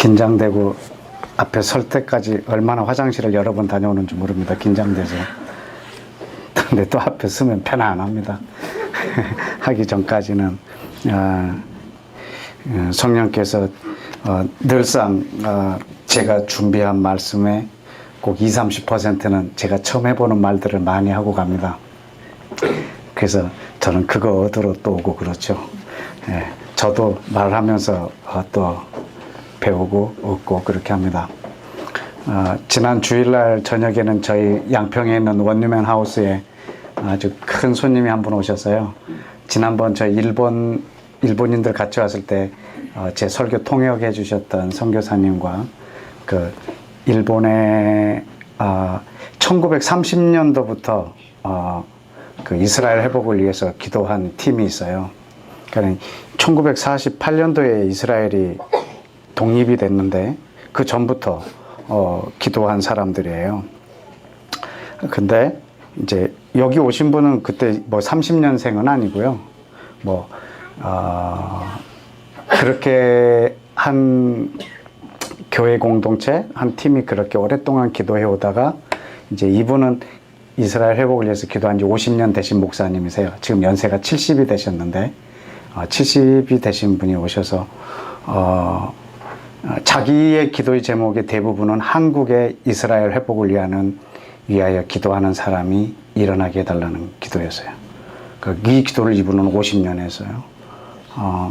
긴장되고 앞에 설 때까지 얼마나 화장실을 여러 번 다녀오는지 모릅니다. 긴장돼서. 근데 또 앞에 서면 편안합니다. 하기 전까지는 성령께서 늘상 제가 준비한 말씀에 꼭 20, 30%는 제가 처음 해보는 말들을 많이 하고 갑니다. 그래서 저는 그거 얻으러 또 오고 그렇죠. 저도 말하면서 또 배우고 얻고 그렇게 합니다. 지난 주일날 저녁에는 저희 양평에 있는 원유맨 하우스에 아주 큰 손님이 한 분 오셨어요. 지난번 저희 일본인들 같이 왔을 때 제 설교 통역해 주셨던 선교사님과 그 일본의 1930년도부터 그 이스라엘 회복을 위해서 기도한 팀이 있어요. 그러니까 1948년도에 이스라엘이 독립이 됐는데 그 전부터 기도한 사람들이에요. 근데 이제 여기 오신 분은 그때 뭐 30년생은 아니고요. 뭐 그렇게 한 교회 공동체 한 팀이 그렇게 오랫동안 기도해 오다가 이제 이분은 이스라엘 회복을 위해서 기도한 지 50년 되신 목사님이세요. 지금 연세가 70이 되셨는데 70이 되신 분이 오셔서 자기의 기도의 제목의 대부분은 한국의 이스라엘 회복을 위하여 기도하는 사람이 일어나게 해달라는 기도였어요. 이 기도를 이분은 50년 했어요.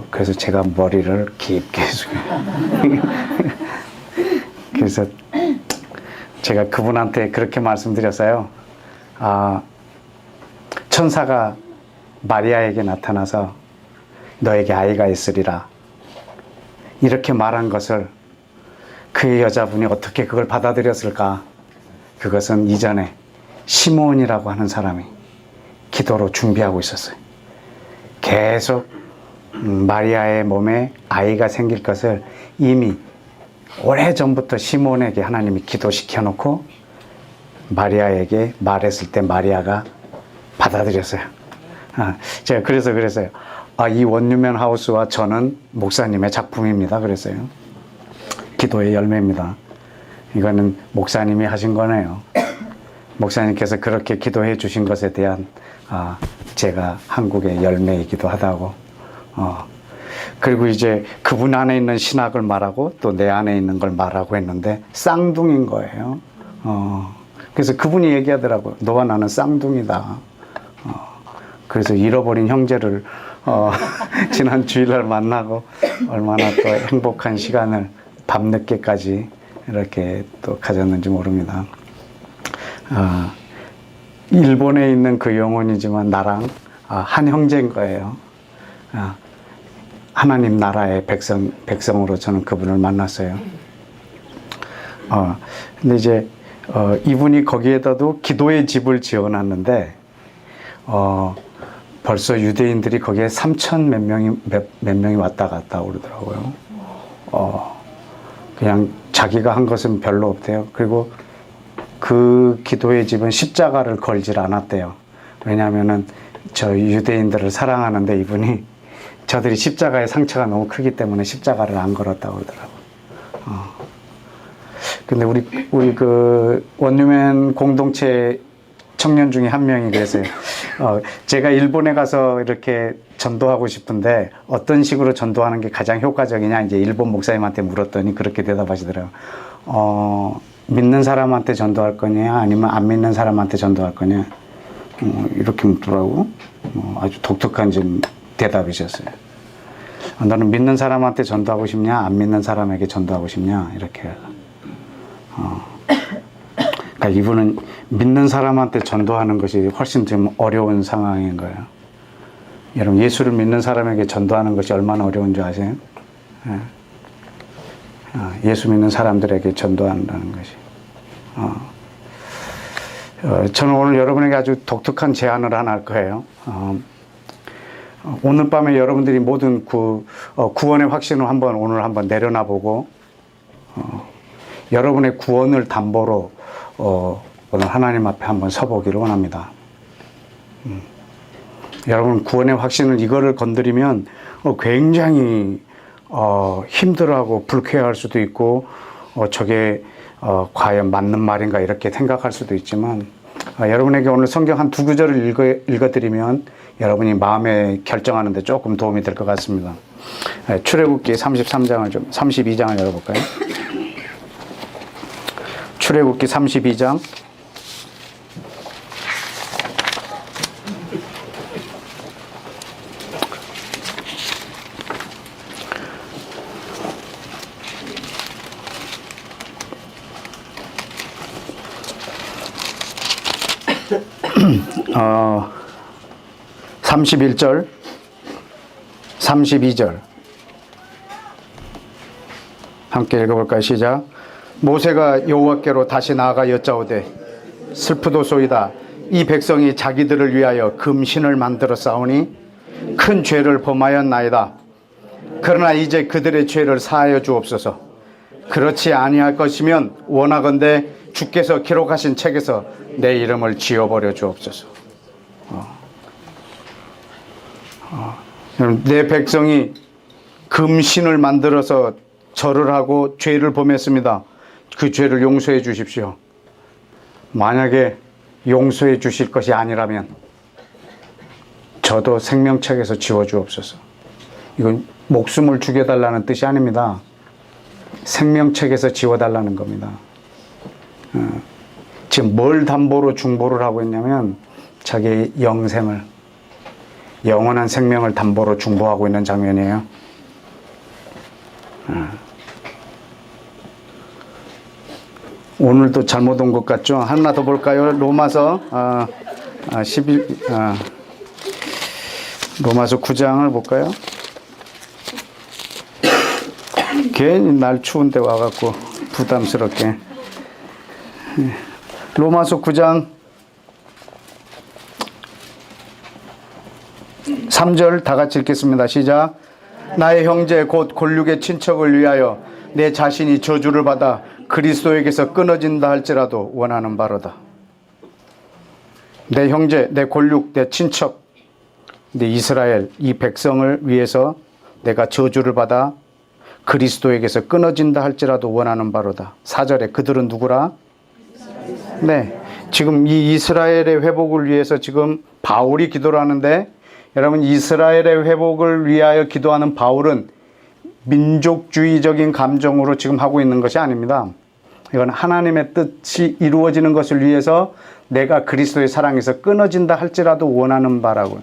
그래서 제가 머리를 깊게 숙여요. 그래서 제가 그분한테 그렇게 말씀드렸어요. 천사가 마리아에게 나타나서 너에게 아이가 있으리라. 이렇게 말한 것을 그 여자분이 어떻게 그걸 받아들였을까? 그것은 이전에 시몬이라고 하는 사람이 기도로 준비하고 있었어요. 계속 마리아의 몸에 아이가 생길 것을 이미 오래전부터 시몬에게 하나님이 기도시켜 놓고 마리아에게 말했을 때 마리아가 받아들였어요. 제가 그랬어요. 이 원유맨 하우스와 저는 목사님의 작품입니다. 그랬어요. 기도의 열매입니다. 이거는 목사님이 하신 거네요. 목사님께서 그렇게 기도해 주신 것에 대한 제가 한국의 열매이기도 하다고. 그리고 이제 그분 안에 있는 신학을 말하고 또 내 안에 있는 걸 말하고 했는데 쌍둥이인 거예요. 그래서 그분이 얘기하더라고요. 너와 나는 쌍둥이다. 그래서 잃어버린 형제를 지난 주일날 만나고 얼마나 또 행복한 시간을 밤늦게까지 이렇게 또 가졌는지 모릅니다. 일본에 있는 그 영혼이지만 나랑 한 형제인 거예요. 하나님 나라의 백성으로 저는 그분을 만났어요. 근데 이제 이분이 거기에다도 기도의 집을 지어놨는데 벌써 유대인들이 거기에 3천 몇 명이 왔다 갔다 그러더라고요. 그냥 자기가 한 것은 별로 없대요. 그리고 그 기도의 집은 십자가를 걸질 않았대요. 왜냐하면은 저 유대인들을 사랑하는데 이분이 저들이 십자가의 상처가 너무 크기 때문에 십자가를 안 걸었다고 그러더라고요. 근데 우리 그 원유맨 공동체 청년 중에 한 명이 그랬어요. 제가 일본에 가서 이렇게 전도하고 싶은데 어떤 식으로 전도하는 게 가장 효과적이냐 이제 일본 목사님한테 물었더니 그렇게 대답하시더라고요. 믿는 사람한테 전도할 거냐 아니면 안 믿는 사람한테 전도할 거냐 이렇게 묻더라고. 아주 독특한 좀 대답이셨어요. 너는 믿는 사람한테 전도하고 싶냐 안 믿는 사람에게 전도하고 싶냐 이렇게. 그러니까 이분은 믿는 사람한테 전도하는 것이 훨씬 좀 어려운 상황인 거예요. 여러분 예수를 믿는 사람에게 전도하는 것이 얼마나 어려운 줄 아세요? 예수 믿는 사람들에게 전도한다는 것이. 저는 오늘 여러분에게 아주 독특한 제안을 하나 할 거예요. 오늘 밤에 여러분들이 모든 구원의 확신을 오늘 한번 내려놔 보고 여러분의 구원을 담보로 오늘 하나님 앞에 한번 서보기를 원합니다. 여러분 구원의 확신을 이거를 건드리면 굉장히 힘들어하고 불쾌할 수도 있고 저게 과연 맞는 말인가 이렇게 생각할 수도 있지만 여러분에게 오늘 성경 한 두 구절을 읽어드리면 여러분이 마음에 결정하는 데 조금 도움이 될 것 같습니다. 출애굽기 32장을 열어볼까요? 출애굽기 32장 31절, 32절 함께 읽어볼까요? 시작. 모세가 여호와께로 다시 나아가 여짜오되 슬프도소이다. 이 백성이 자기들을 위하여 금신을 만들어 싸우니 큰 죄를 범하였나이다. 그러나 이제 그들의 죄를 사하여 주옵소서. 그렇지 아니할 것이면 원하건대 주께서 기록하신 책에서 내 이름을 지워버려 주옵소서. 내 백성이 금신을 만들어서 절을 하고 죄를 범했습니다. 그 죄를 용서해 주십시오. 만약에 용서해 주실 것이 아니라면 저도 생명책에서 지워 주옵소서. 이건 목숨을 죽여달라는 뜻이 아닙니다. 생명책에서 지워달라는 겁니다. 지금 뭘 담보로 중보를 하고 있냐면 자기의 영생을, 영원한 생명을 담보로 중보하고 있는 장면이에요. 오늘도 잘못 온 것 같죠? 하나 더 볼까요? 로마서 9장을 볼까요? 괜히 날 추운데 와갖고 부담스럽게. 로마서 9장 3절 다 같이 읽겠습니다. 시작. 나의 형제 곧 골육의 친척을 위하여 내 자신이 저주를 받아 그리스도에게서 끊어진다 할지라도 원하는 바로다. 내 형제, 내 골육, 내 친척, 내 이스라엘, 이 백성을 위해서 내가 저주를 받아 그리스도에게서 끊어진다 할지라도 원하는 바로다. 4절에 그들은 누구라? 네, 지금 이 이스라엘의 회복을 위해서 지금 바울이 기도를 하는데, 여러분 이스라엘의 회복을 위하여 기도하는 바울은 민족주의적인 감정으로 지금 하고 있는 것이 아닙니다. 이건 하나님의 뜻이 이루어지는 것을 위해서 내가 그리스도의 사랑에서 끊어진다 할지라도 원하는 바라고요.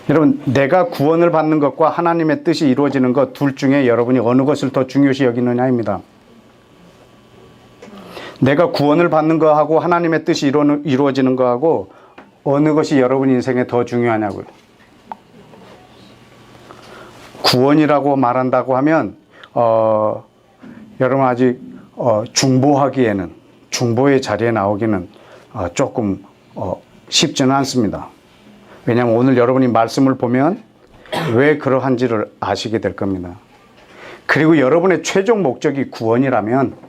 여러분, 내가 구원을 받는 것과 하나님의 뜻이 이루어지는 것 둘 중에 여러분이 어느 것을 더 중요시 여기느냐입니다. 내가 구원을 받는 거하고 하나님의 뜻이 이루어지는 거하고 어느 것이 여러분 인생에 더 중요하냐고요. 구원이라고 말한다고 하면 여러분 아직 중보하기에는, 중보의 자리에 나오기는 조금 쉽지는 않습니다. 왜냐하면 오늘 여러분이 말씀을 보면 왜 그러한지를 아시게 될 겁니다. 그리고 여러분의 최종 목적이 구원이라면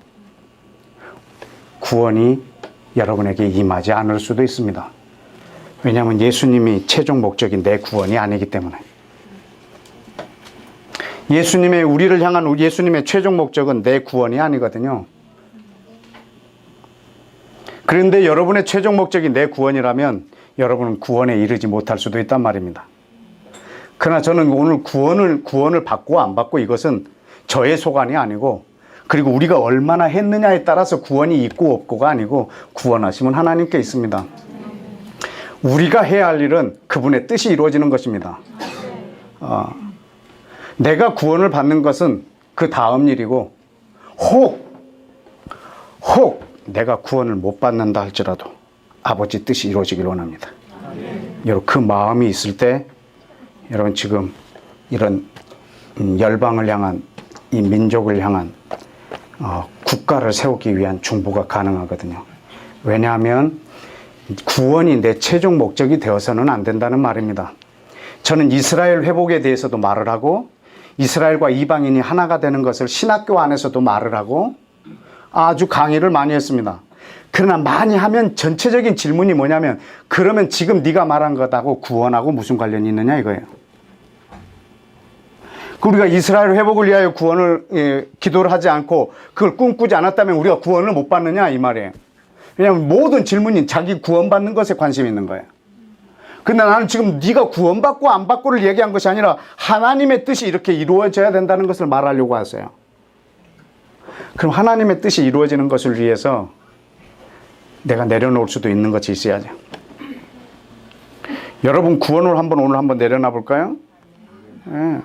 구원이 여러분에게 임하지 않을 수도 있습니다. 왜냐하면 예수님이 최종 목적이 내 구원이 아니기 때문에. 우리를 향한 예수님의 최종 목적은 내 구원이 아니거든요. 그런데 여러분의 최종 목적이 내 구원이라면 여러분은 구원에 이르지 못할 수도 있단 말입니다. 그러나 저는 오늘 구원을 받고 안 받고 이것은 저의 소관이 아니고, 그리고 우리가 얼마나 했느냐에 따라서 구원이 있고 없고가 아니고 구원하심은 하나님께 있습니다. 우리가 해야 할 일은 그분의 뜻이 이루어지는 것입니다. 내가 구원을 받는 것은 그 다음 일이고, 혹 내가 구원을 못 받는다 할지라도 아버지 뜻이 이루어지길 원합니다. 여러분 그 마음이 있을 때 여러분 지금 이런 열방을 향한, 이 민족을 향한 국가를 세우기 위한 중보가 가능하거든요. 왜냐하면 구원이 내 최종 목적이 되어서는 안 된다는 말입니다. 저는 이스라엘 회복에 대해서도 말을 하고 이스라엘과 이방인이 하나가 되는 것을 신학교 안에서도 말을 하고 아주 강의를 많이 했습니다. 그러나 많이 하면 전체적인 질문이 뭐냐면, 그러면 지금 네가 말한 것하고 구원하고 무슨 관련이 있느냐 이거예요. 우리가 이스라엘 회복을 위하여 구원을 기도를 하지 않고 그걸 꿈꾸지 않았다면 우리가 구원을 못 받느냐 이 말이에요. 왜냐하면 모든 질문이 자기 구원받는 것에 관심이 있는 거예요. 근데 나는 지금 네가 구원받고 안 받고를 얘기한 것이 아니라 하나님의 뜻이 이렇게 이루어져야 된다는 것을 말하려고 하세요. 그럼 하나님의 뜻이 이루어지는 것을 위해서 내가 내려놓을 수도 있는 것이 있어야죠. 여러분 구원을 오늘 한번 내려놔 볼까요? 네.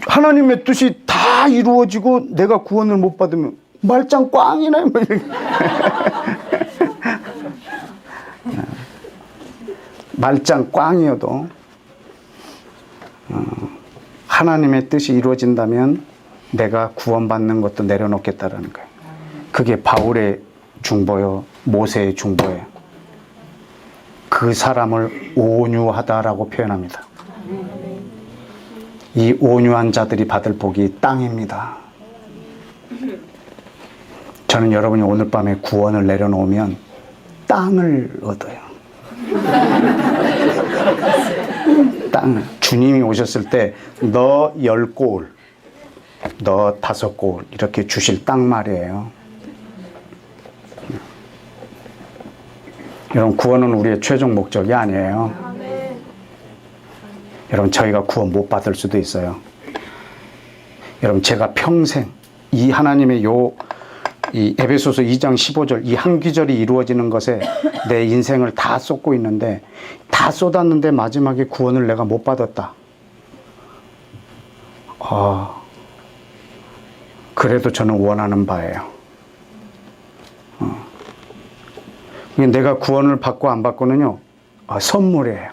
하나님의 뜻이 다 이루어지고 내가 구원을 못 받으면 말짱 꽝이네. 말짱 꽝이어도 하나님의 뜻이 이루어진다면 내가 구원받는 것도 내려놓겠다라는 거예요. 그게 바울의 중보요, 모세의 중보예요. 그 사람을 온유하다라고 표현합니다. 이 온유한 자들이 받을 복이 땅입니다. 저는 여러분이 오늘 밤에 구원을 내려놓으면 땅을 얻어요. 땅. 주님이 오셨을 때 너 10골, 너 5골 이렇게 주실 땅 말이에요. 여러분 구원은 우리의 최종 목적이 아니에요. 여러분 저희가 구원 못 받을 수도 있어요. 여러분 제가 평생 이 하나님의 이 에베소서 2장 15절 이 한 구절이 이루어지는 것에 내 인생을 다 쏟고 있는데 다 쏟았는데 마지막에 구원을 내가 못 받았다. 그래도 저는 원하는 바예요. 내가 구원을 받고 안 받고는요 선물이에요.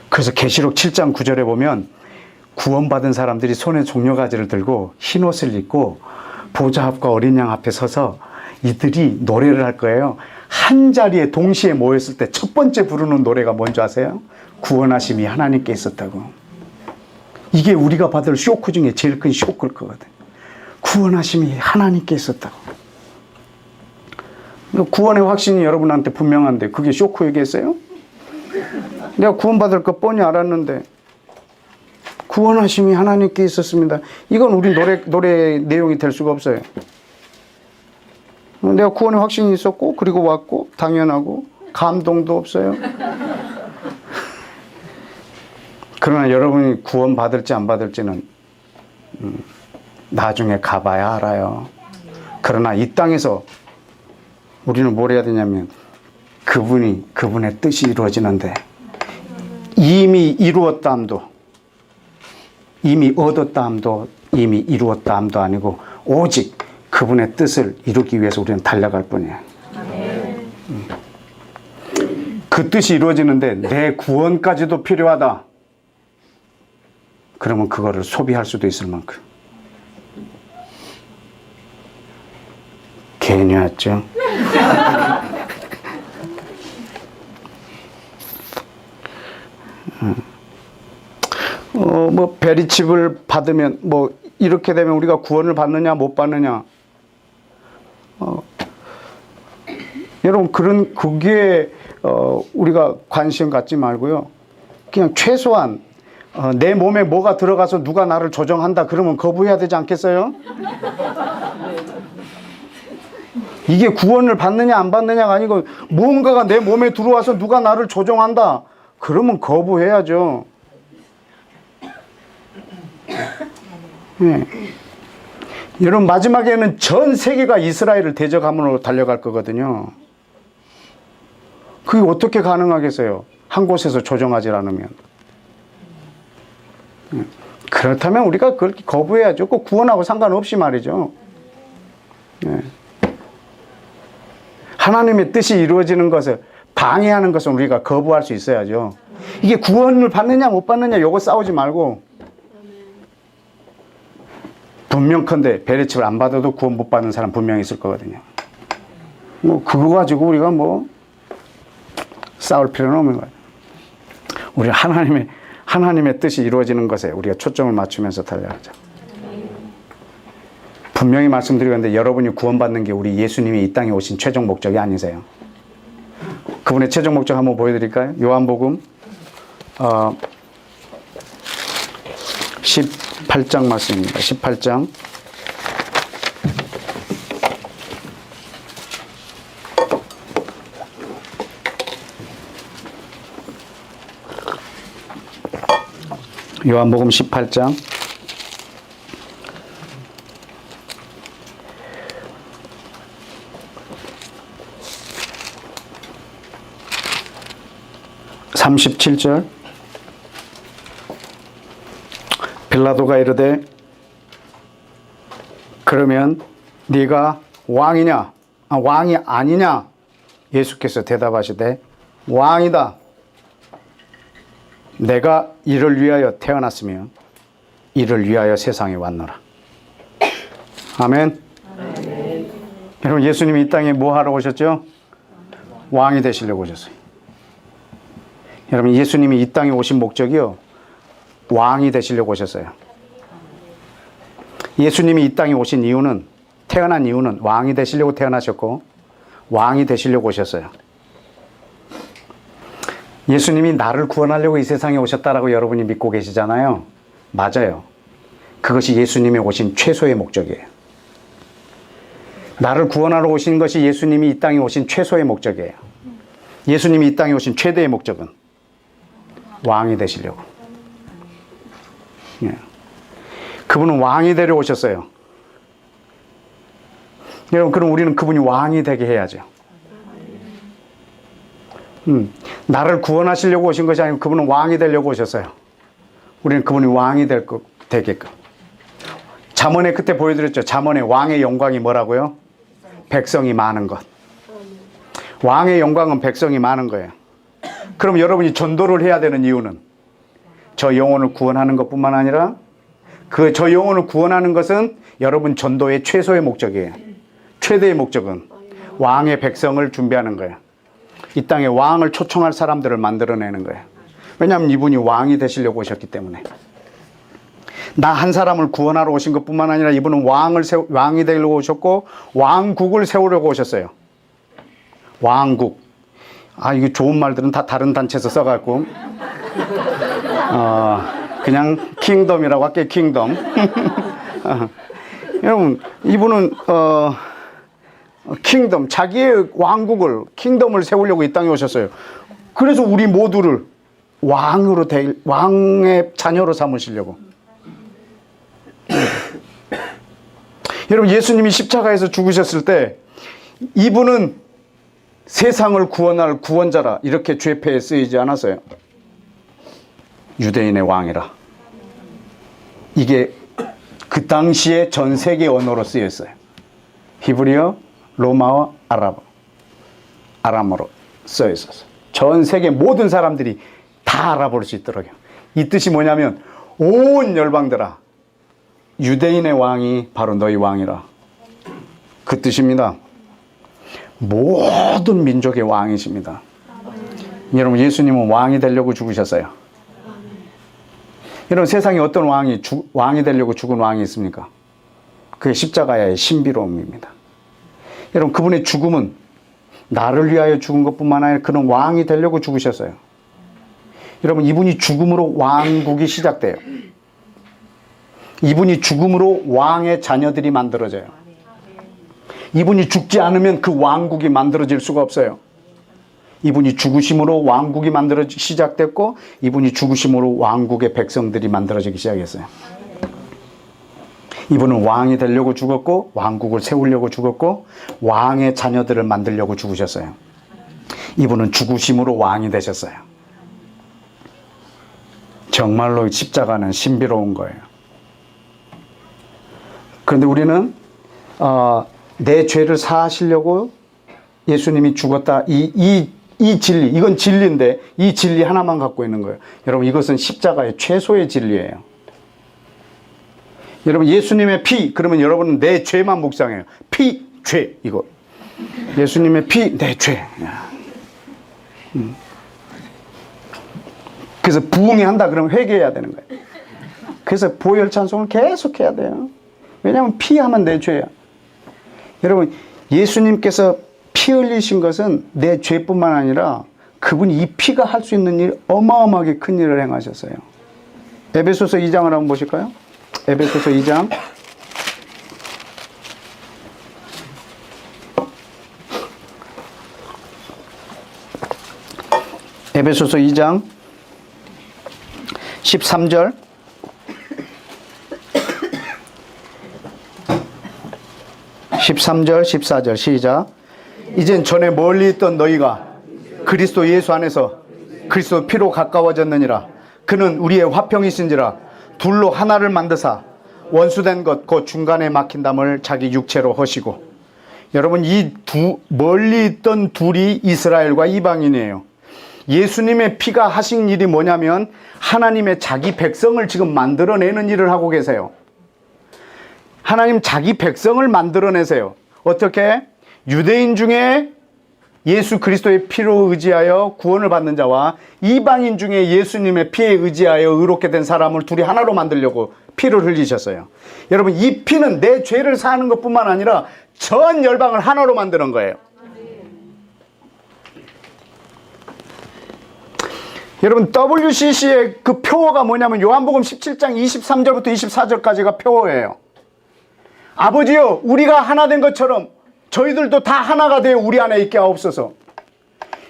그래서 계시록 7장 9절에 보면 구원받은 사람들이 손에 종려가지를 들고 흰옷을 입고 보좌 앞과 어린 양 앞에 서서 이들이 노래를 할 거예요. 한 자리에 동시에 모였을 때 첫 번째 부르는 노래가 뭔지 아세요? 구원하심이 하나님께 있었다고. 이게 우리가 받을 쇼크 중에 제일 큰 쇼크일 거거든. 구원하심이 하나님께 있었다고. 구원의 확신이 여러분한테 분명한데 그게 쇼크 얘기했어요? 내가 구원받을 거 뻔히 알았는데 구원하심이 하나님께 있었습니다. 이건 우리 노래 내용이 될 수가 없어요. 내가 구원의 확신이 있었고 그리고 왔고 당연하고 감동도 없어요. 그러나 여러분이 구원받을지 안 받을지는 나중에 가봐야 알아요. 그러나 이 땅에서 우리는 뭘 해야 되냐면 그분의 뜻이 이루어지는데 이미 이루었다 함도 이미 얻었다 함도 이미 이루었다 함도 아니고 오직 그분의 뜻을 이루기 위해서 우리는 달려갈 뿐이에요. 그 뜻이 이루어지는데 내 구원까지도 필요하다. 그러면 그거를 소비할 수도 있을 만큼. 괜히 왔죠? 뭐 베리칩을 받으면 뭐 이렇게 되면 우리가 구원을 받느냐 못 받느냐. 여러분 그게 우리가 관심 갖지 말고요. 그냥 최소한 내 몸에 뭐가 들어가서 누가 나를 조정한다 그러면 거부해야 되지 않겠어요? 이게 구원을 받느냐 안 받느냐가 아니고 무언가가 내 몸에 들어와서 누가 나를 조정한다 그러면 거부해야죠. 네. 여러분 마지막에는 전 세계가 이스라엘을 대적함으로 달려갈 거거든요. 그게 어떻게 가능하겠어요? 한 곳에서 조정하지 않으면. 그렇다면 우리가 그렇게 거부해야죠. 그 구원하고 상관없이 말이죠. 네. 하나님의 뜻이 이루어지는 것을 방해하는 것은 우리가 거부할 수 있어야죠. 이게 구원을 받느냐 못 받느냐 요거 싸우지 말고 분명컨대 베레칩을 안 받아도 구원 못 받는 사람 분명히 있을 거거든요. 뭐 그거 가지고 우리가 뭐 싸울 필요는 없는 거예요. 우리 하나님의 뜻이 이루어지는 것에 우리가 초점을 맞추면서 달려가자. 분명히 말씀드리는데 여러분이 구원받는 게 우리 예수님이 이 땅에 오신 최종 목적이 아니세요. 그분의 최종 목적 한번 보여드릴까요? 요한복음 18장 말씀입니다. 18장. 요한복음 18장 37절. 빌라도가 이르되 그러면 네가 왕이냐 왕이 아니냐? 예수께서 대답하시되 왕이다. 내가 이를 위하여 태어났으며 이를 위하여 세상에 왔노라. 아멘. 아멘. 여러분, 예수님이 이 땅에 뭐 하러 오셨죠? 왕이 되시려고 오셨어요. 여러분, 예수님이 이 땅에 오신 목적이요, 왕이 되시려고 오셨어요. 예수님이 이 땅에 오신 이유는, 태어난 이유는 왕이 되시려고 태어나셨고 왕이 되시려고 오셨어요. 예수님이 나를 구원하려고 이 세상에 오셨다라고 여러분이 믿고 계시잖아요. 맞아요. 그것이 예수님이 오신 최소의 목적이에요. 나를 구원하러 오신 것이 예수님이 이 땅에 오신 최소의 목적이에요. 예수님이 이 땅에 오신 최대의 목적은 왕이 되시려고. 예. 그분은 왕이 되려 오셨어요. 여러분, 그럼 우리는 그분이 왕이 되게 해야죠. 나를 구원하시려고 오신 것이 아니고 그분은 왕이 되려고 오셨어요. 우리는 그분이 왕이 되게끔. 잠언에 그때 보여드렸죠. 잠언에 왕의 영광이 뭐라고요? 백성이 많은 것. 왕의 영광은 백성이 많은 거예요. 그럼 여러분이 전도를 해야 되는 이유는 저 영혼을 구원하는 것뿐만 아니라 저 영혼을 구원하는 것은 여러분 전도의 최소의 목적이에요. 최대의 목적은 왕의 백성을 준비하는 거예요. 이 땅에 왕을 초청할 사람들을 만들어내는 거예요. 왜냐하면 이분이 왕이 되시려고 오셨기 때문에. 나 한 사람을 구원하러 오신 것뿐만 아니라 이분은 왕이 되려고 오셨고 왕국을 세우려고 오셨어요. 왕국. 이게 좋은 말들은 다 다른 단체에서 써갖고 그냥 킹덤이라고 할게요. 킹덤. 여러분, 이분은 킹덤, 자기의 왕국을, 킹덤을 세우려고 이 땅에 오셨어요. 그래서 우리 모두를 왕의 자녀로 삼으시려고. 여러분, 예수님이 십자가에서 죽으셨을 때 이분은 세상을 구원할 구원자라 이렇게 죄패에 쓰이지 않았어요. 유대인의 왕이라. 이게 그 당시에 전 세계 언어로 쓰였어요. 히브리어, 로마어, 아람어로 써 있었어요. 전 세계 모든 사람들이 다 알아볼 수 있도록요. 이 뜻이 뭐냐면 온 열방들아, 유대인의 왕이 바로 너희 왕이라. 그 뜻입니다. 모든 민족의 왕이십니다. 여러분, 예수님은 왕이 되려고 죽으셨어요. 여러분, 세상에 어떤 왕이 되려고 죽은 왕이 있습니까? 그게 십자가의 신비로움입니다. 여러분, 그분의 죽음은 나를 위하여 죽은 것뿐만 아니라 그는 왕이 되려고 죽으셨어요. 여러분, 이분이 죽음으로 왕국이 시작돼요. 이분이 죽음으로 왕의 자녀들이 만들어져요. 이분이 죽지 않으면 그 왕국이 만들어질 수가 없어요. 이분이 죽으심으로 왕국이 시작됐고 이분이 죽으심으로 왕국의 백성들이 만들어지기 시작했어요. 이분은 왕이 되려고 죽었고 왕국을 세우려고 죽었고 왕의 자녀들을 만들려고 죽으셨어요. 이분은 죽으심으로 왕이 되셨어요. 정말로 십자가는 신비로운 거예요. 그런데 우리는 내 죄를 사하시려고 예수님이 죽었다. 이 진리, 이건 진리인데 이 진리 하나만 갖고 있는 거예요. 여러분, 이것은 십자가의 최소의 진리예요. 여러분, 예수님의 피, 그러면 여러분은 내 죄만 묵상해요. 피, 죄, 이거. 예수님의 피, 내 죄. 그래서 부흥이 한다 그러면 회개해야 되는 거예요. 그래서 보혈 찬송을 계속 해야 돼요. 왜냐하면 피 하면 내 죄야. 여러분, 예수님께서 피 흘리신 것은 내 죄뿐만 아니라 그분이 이 피가 할 수 있는 일, 어마어마하게 큰 일을 행하셨어요. 에베소서 2장을 한번 보실까요? 에베소서 2장. 에베소서 2장 13절 13절 14절 시작. 이젠 전에 멀리 있던 너희가 그리스도 예수 안에서 그리스도 피로 가까워졌느니라. 그는 우리의 화평이신지라. 둘로 하나를 만드사 원수된 것 그 중간에 막힌 담을 자기 육체로 허시고. 여러분, 이 멀리 있던 둘이 이스라엘과 이방인이에요. 예수님의 피가 하신 일이 뭐냐면 하나님의 자기 백성을 지금 만들어내는 일을 하고 계세요. 하나님 자기 백성을 만들어내세요. 어떻게? 유대인 중에 예수 그리스도의 피로 의지하여 구원을 받는 자와 이방인 중에 예수님의 피에 의지하여 의롭게 된 사람을 둘이 하나로 만들려고 피를 흘리셨어요. 여러분, 이 피는 내 죄를 사하는 것뿐만 아니라 전 열방을 하나로 만드는 거예요. 여러분, WCC의 그 표어가 뭐냐면 요한복음 17장 23절부터 24절까지가 표어예요. 아버지여, 우리가 하나 된 것처럼 저희들도 다 하나가 되어 우리 안에 있게 하옵소서.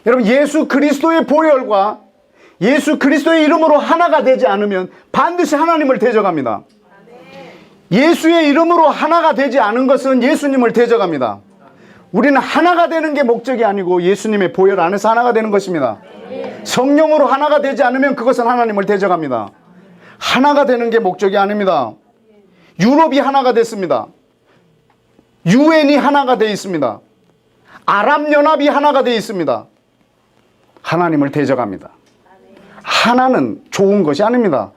여러분, 예수 그리스도의 보혈과 예수 그리스도의 이름으로 하나가 되지 않으면 반드시 하나님을 대적합니다. 예수의 이름으로 하나가 되지 않은 것은 예수님을 대적합니다. 우리는 하나가 되는 게 목적이 아니고 예수님의 보혈 안에서 하나가 되는 것입니다. 성령으로 하나가 되지 않으면 그것은 하나님을 대적합니다. 하나가 되는 게 목적이 아닙니다. 유럽이 하나가 됐습니다. 유엔이 하나가 되어 있습니다. 아랍연합이 하나가 되어 있습니다. 하나님을 대적합니다. 하나는 좋은 것이 아닙니다.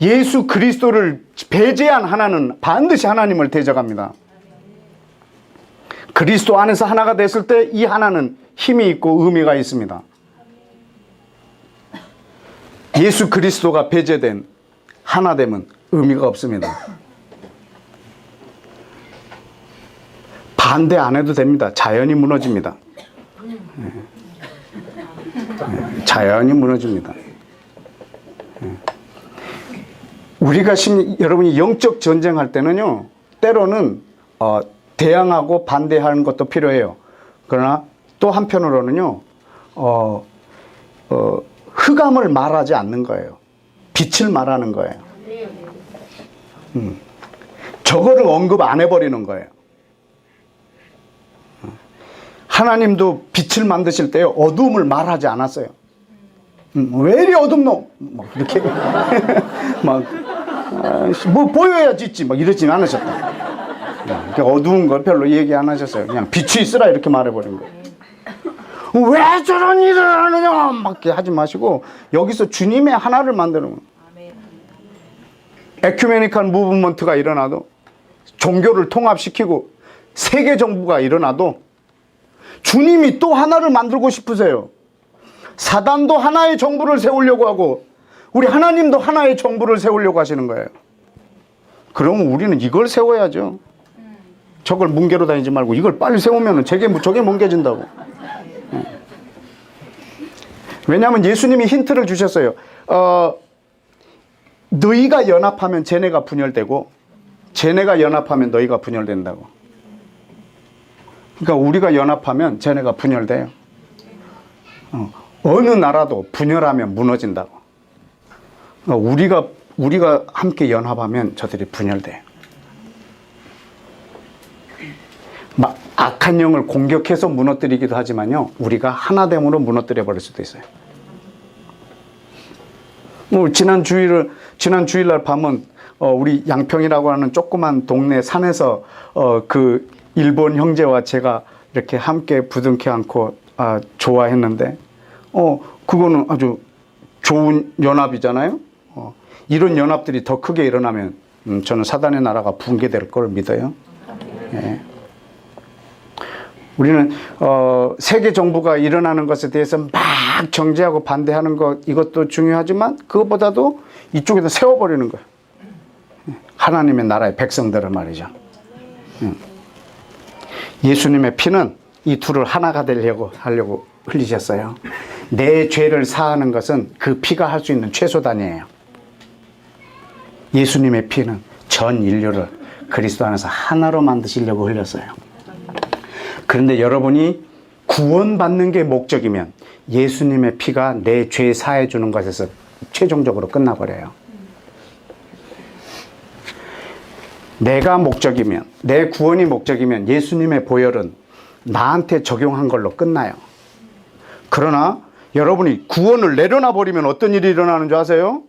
예수 그리스도를 배제한 하나는 반드시 하나님을 대적합니다. 그리스도 안에서 하나가 됐을 때 이 하나는 힘이 있고 의미가 있습니다. 예수 그리스도가 배제된 하나됨은 의미가 없습니다. 반대 안 해도 됩니다. 자연이 무너집니다. 자연이 무너집니다. 우리가 여러분이 영적 전쟁할 때는요, 때로는 대항하고 반대하는 것도 필요해요. 그러나 또 한편으로는요, 흑암을 말하지 않는 거예요. 빛을 말하는 거예요. 저거를 언급 안 해버리는 거예요. 하나님도 빛을 만드실 때 어두움을 말하지 않았어요. 왜 이리 어둡노? 막 이렇게 뭐 보여야 짓지 막 이러진 않으셨다. 어두운 걸 별로 얘기 안 하셨어요. 그냥 빛이 있으라 이렇게 말해버린 거예요. 왜 저런 일을 하느냐 막 이렇게 하지 마시고 여기서 주님의 하나를 만드는 거예요. 에큐메니컬 무브먼트가 일어나도, 종교를 통합시키고 세계 정부가 일어나도 주님이 또 하나를 만들고 싶으세요. 사단도 하나의 정부를 세우려고 하고 우리 하나님도 하나의 정부를 세우려고 하시는 거예요. 그러면 우리는 이걸 세워야죠. 저걸 뭉개로 다니지 말고 이걸 빨리 세우면 저게 뭉개진다고. 왜냐하면 예수님이 힌트를 주셨어요. 너희가 연합하면 쟤네가 분열되고 쟤네가 연합하면 너희가 분열된다고. 그러니까 우리가 연합하면 쟤네가 분열돼요. 어느 나라도 분열하면 무너진다고. 우리가 함께 연합하면 저들이 분열돼요. 악한 영을 공격해서 무너뜨리기도 하지만요, 우리가 하나됨으로 무너뜨려 버릴 수도 있어요. 지난 주일날 밤은 우리 양평이라고 하는 조그만 동네 산에서 그 일본 형제와 제가 이렇게 함께 부둥켜 안고 좋아했는데, 그거는 아주 좋은 연합이잖아요. 이런 연합들이 더 크게 일어나면 저는 사단의 나라가 붕괴될 걸 믿어요. 예. 우리는 세계 정부가 일어나는 것에 대해서 막 정죄하고 반대하는 것, 이것도 중요하지만 그것보다도 이쪽에다 세워버리는 거예요. 하나님의 나라의 백성들을 말이죠. 예수님의 피는 이 둘을 하나가 하려고 흘리셨어요. 내 죄를 사하는 것은 그 피가 할 수 있는 최소단이에요. 예수님의 피는 전 인류를 그리스도 안에서 하나로 만드시려고 흘렸어요. 그런데 여러분이 구원받는 게 목적이면 예수님의 피가 내 죄 사해 주는 것에서 최종적으로 끝나버려요. 내가 목적이면, 내 구원이 목적이면 예수님의 보혈은 나한테 적용한 걸로 끝나요. 그러나 여러분이 구원을 내려놔 버리면 어떤 일이 일어나는 줄 아세요?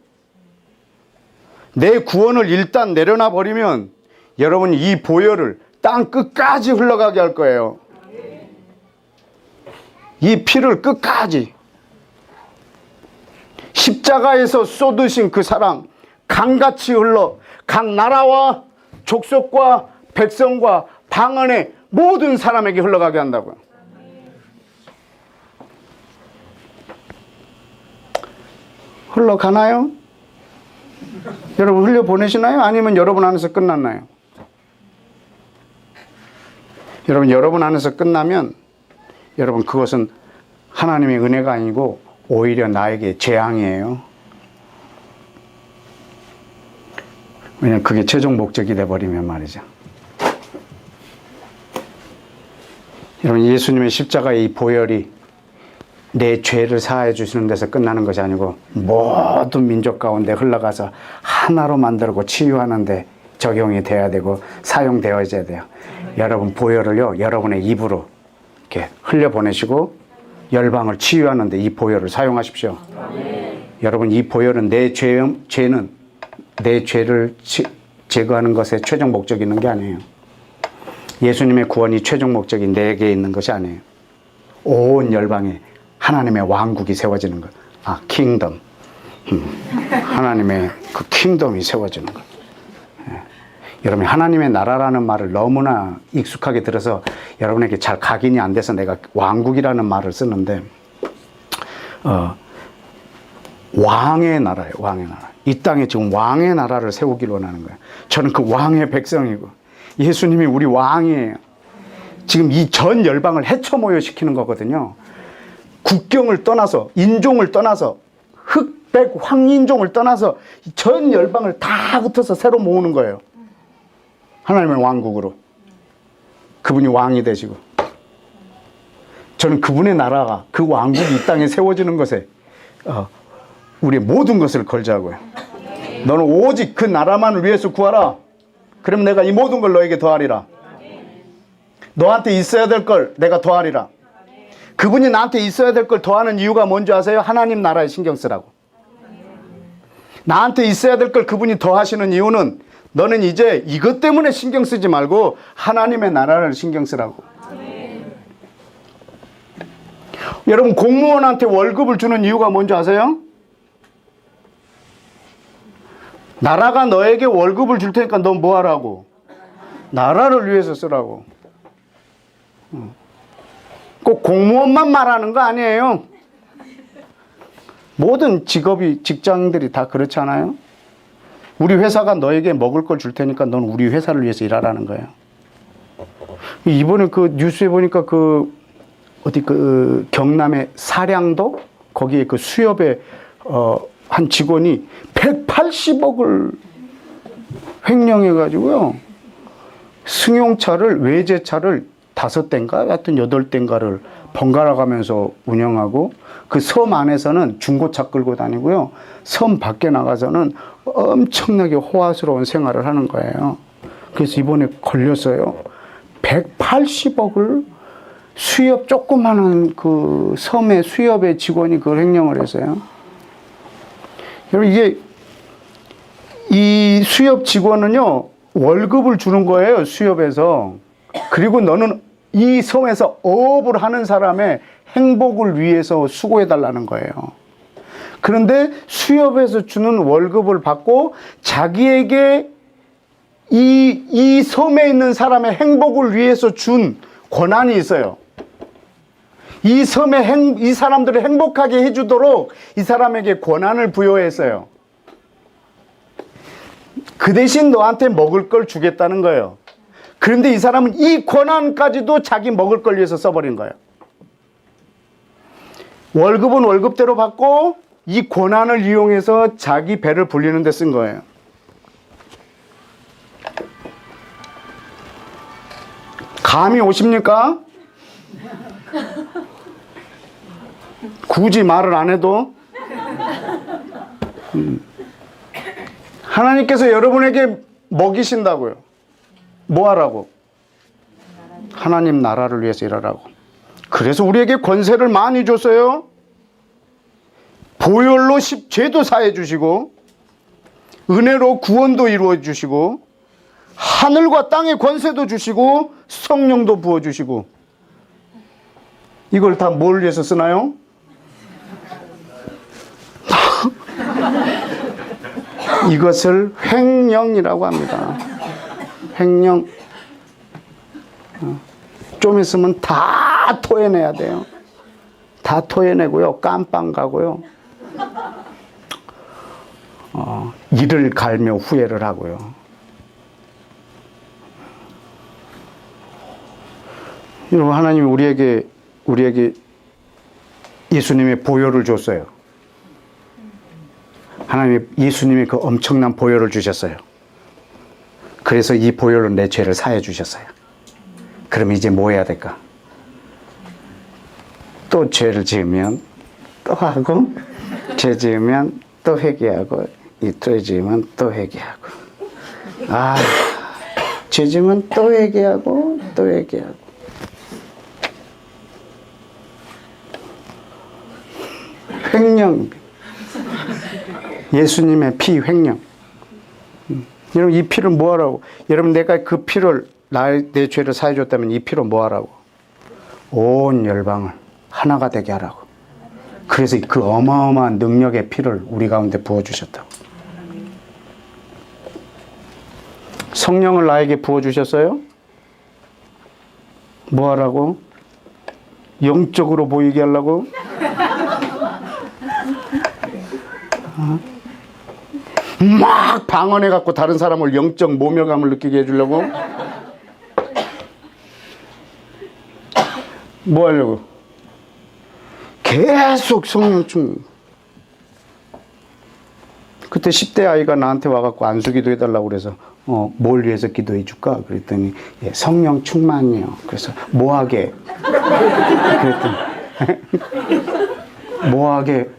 내 구원을 일단 내려놔 버리면 여러분이 이 보혈을 땅 끝까지 흘러가게 할 거예요. 이 피를 끝까지. 십자가에서 쏟으신 그 사랑 강같이 흘러 각 나라와 족속과 백성과 방언의 모든 사람에게 흘러가게 한다고요. 흘러가나요? 여러분 흘려보내시나요? 아니면 여러분 안에서 끝났나요? 여러분 안에서 끝나면 여러분 그것은 하나님의 은혜가 아니고 오히려 나에게 재앙이에요. 왜냐하면 그게 최종 목적이 돼버리면 말이죠. 여러분 예수님의 십자가의 이 보혈이 내 죄를 사하여 주시는 데서 끝나는 것이 아니고 모든 민족 가운데 흘러가서 하나로 만들고 치유하는 데 적용이 돼야 되고 사용되어져야 돼요. 여러분 보혈을요 여러분의 입으로 이렇게 흘려보내시고 열방을 치유하는 데 이 보혈을 사용하십시오. 여러분 이 보혈은 죄는 내 죄를 제거하는 것에 최종 목적이 있는 게 아니에요. 예수님의 구원이 최종 목적이 내게 있는 것이 아니에요. 온 열방에 하나님의 왕국이 세워지는 것. 킹덤. 하나님의 그 킹덤이 세워지는 것. 여러분 하나님의 나라라는 말을 너무나 익숙하게 들어서 여러분에게 잘 각인이 안 돼서 내가 왕국이라는 말을 쓰는데 왕의 나라예요. 왕의 나라. 이 땅에 지금 왕의 나라를 세우기를 원하는 거예요. 저는 그 왕의 백성이고 예수님이 우리 왕이에요. 지금 이 전 열방을 해쳐모여시키는 거거든요. 국경을 떠나서 인종을 떠나서 흑백 황인종을 떠나서 전 열방을 다 흩어서 새로 모으는 거예요. 하나님의 왕국으로. 그분이 왕이 되시고 저는 그분의 나라가 그 왕국이 이 땅에 세워지는 것에 우리의 모든 것을 걸자고요. 너는 오직 그 나라만을 위해서 구하라. 그러면 내가 이 모든 걸 너에게 더하리라. 너한테 있어야 될 걸 내가 더하리라. 그분이 나한테 있어야 될 걸 더하는 이유가 뭔지 아세요? 하나님 나라에 신경 쓰라고. 나한테 있어야 될 걸 그분이 더하시는 이유는 너는 이제 이것 때문에 신경 쓰지 말고 하나님의 나라를 신경 쓰라고. 여러분 공무원한테 월급을 주는 이유가 뭔지 아세요? 나라가 너에게 월급을 줄 테니까 너 뭐 하라고? 나라를 위해서 쓰라고. 꼭 공무원만 말하는 거 아니에요. 모든 직장인들이 다 그렇지 않아요? 우리 회사가 너에게 먹을 걸 줄 테니까 넌 우리 회사를 위해서 일하라는 거예요. 이번에 그 뉴스에 보니까 어디 경남의 사량도 거기에 그 수협에 한 직원이 180억을 횡령해가지고요. 승용차를 외제차를 5대인가 하여튼 8대인가를 번갈아 가면서 운영하고 그 섬 안에서는 중고차 끌고 다니고요. 섬 밖에 나가서는 엄청나게 호화스러운 생활을 하는 거예요. 그래서 이번에 걸렸어요. 180억을 수협 조그마한 그 섬의 수협의 직원이 그걸 횡령을 했어요. 여러분 이게 이 수협 직원은요 월급을 주는 거예요. 수협에서. 그리고 너는 이 섬에서 어업을 하는 사람의 행복을 위해서 수고해 달라는 거예요. 그런데 수협에서 주는 월급을 받고 자기에게 이 섬에 있는 사람의 행복을 위해서 준 권한이 있어요. 이 사람들을 행복하게 해주도록 이 사람에게 권한을 부여했어요. 그 대신 너한테 먹을 걸 주겠다는 거예요. 그런데 이 사람은 이 권한까지도 자기 먹을 걸 위해서 써버린 거예요. 월급은 월급대로 받고 이 고난을 이용해서 자기 배를 불리는 데 쓴 거예요. 감이 오십니까? 굳이 말을 안 해도 하나님께서 여러분에게 먹이신다고요. 뭐 하라고? 하나님 나라를 위해서 일하라고. 그래서 우리에게 권세를 많이 줬어요. 보혈로 죄도 사해 주시고 은혜로 구원도 이루어 주시고 하늘과 땅의 권세도 주시고 성령도 부어 주시고. 이걸 다 뭘 위해서 쓰나요? 이것을 횡령이라고 합니다. 횡령. 좀 있으면 다 토해내야 돼요. 다 토해내고요. 깜빵 가고요. 이를 갈며 후회를 하고요. 여러분, 하나님이 우리에게 예수님의 보혈을 줬어요. 하나님이 예수님이 그 엄청난 보혈을 주셨어요. 그래서 이 보혈로 내 죄를 사해 주셨어요. 그럼 이제 뭐 해야 될까? 또 죄를 지으면 또 하고, 죄 지으면 또 회개하고, 죄 지으면 또 회개하고. 죄 지으면 또 회개하고, 또 회개하고. 횡령. 예수님의 피 횡령. 여러분, 이 피를 뭐 하라고? 여러분, 내가 그 피를 내 죄를 사해 줬다면 이 피로 뭐 하라고? 온 열방을 하나가 되게 하라고. 그래서 그 어마어마한 능력의 피를 우리 가운데 부어 주셨다고. 성령을 나에게 부어 주셨어요? 뭐 하라고? 영적으로 보이게 하려고? 막 방언해 갖고 다른 사람을 영적 모멸감을 느끼게 해주려고? 뭐 하려고? 계속 성령 충. 그때 10대 아이가 나한테 와갖고 안수기도 해달라고 그래서 뭘 위해서 기도해 줄까? 그랬더니 성령 충만이요. 그래서 뭐하게? 그랬더니 뭐하게?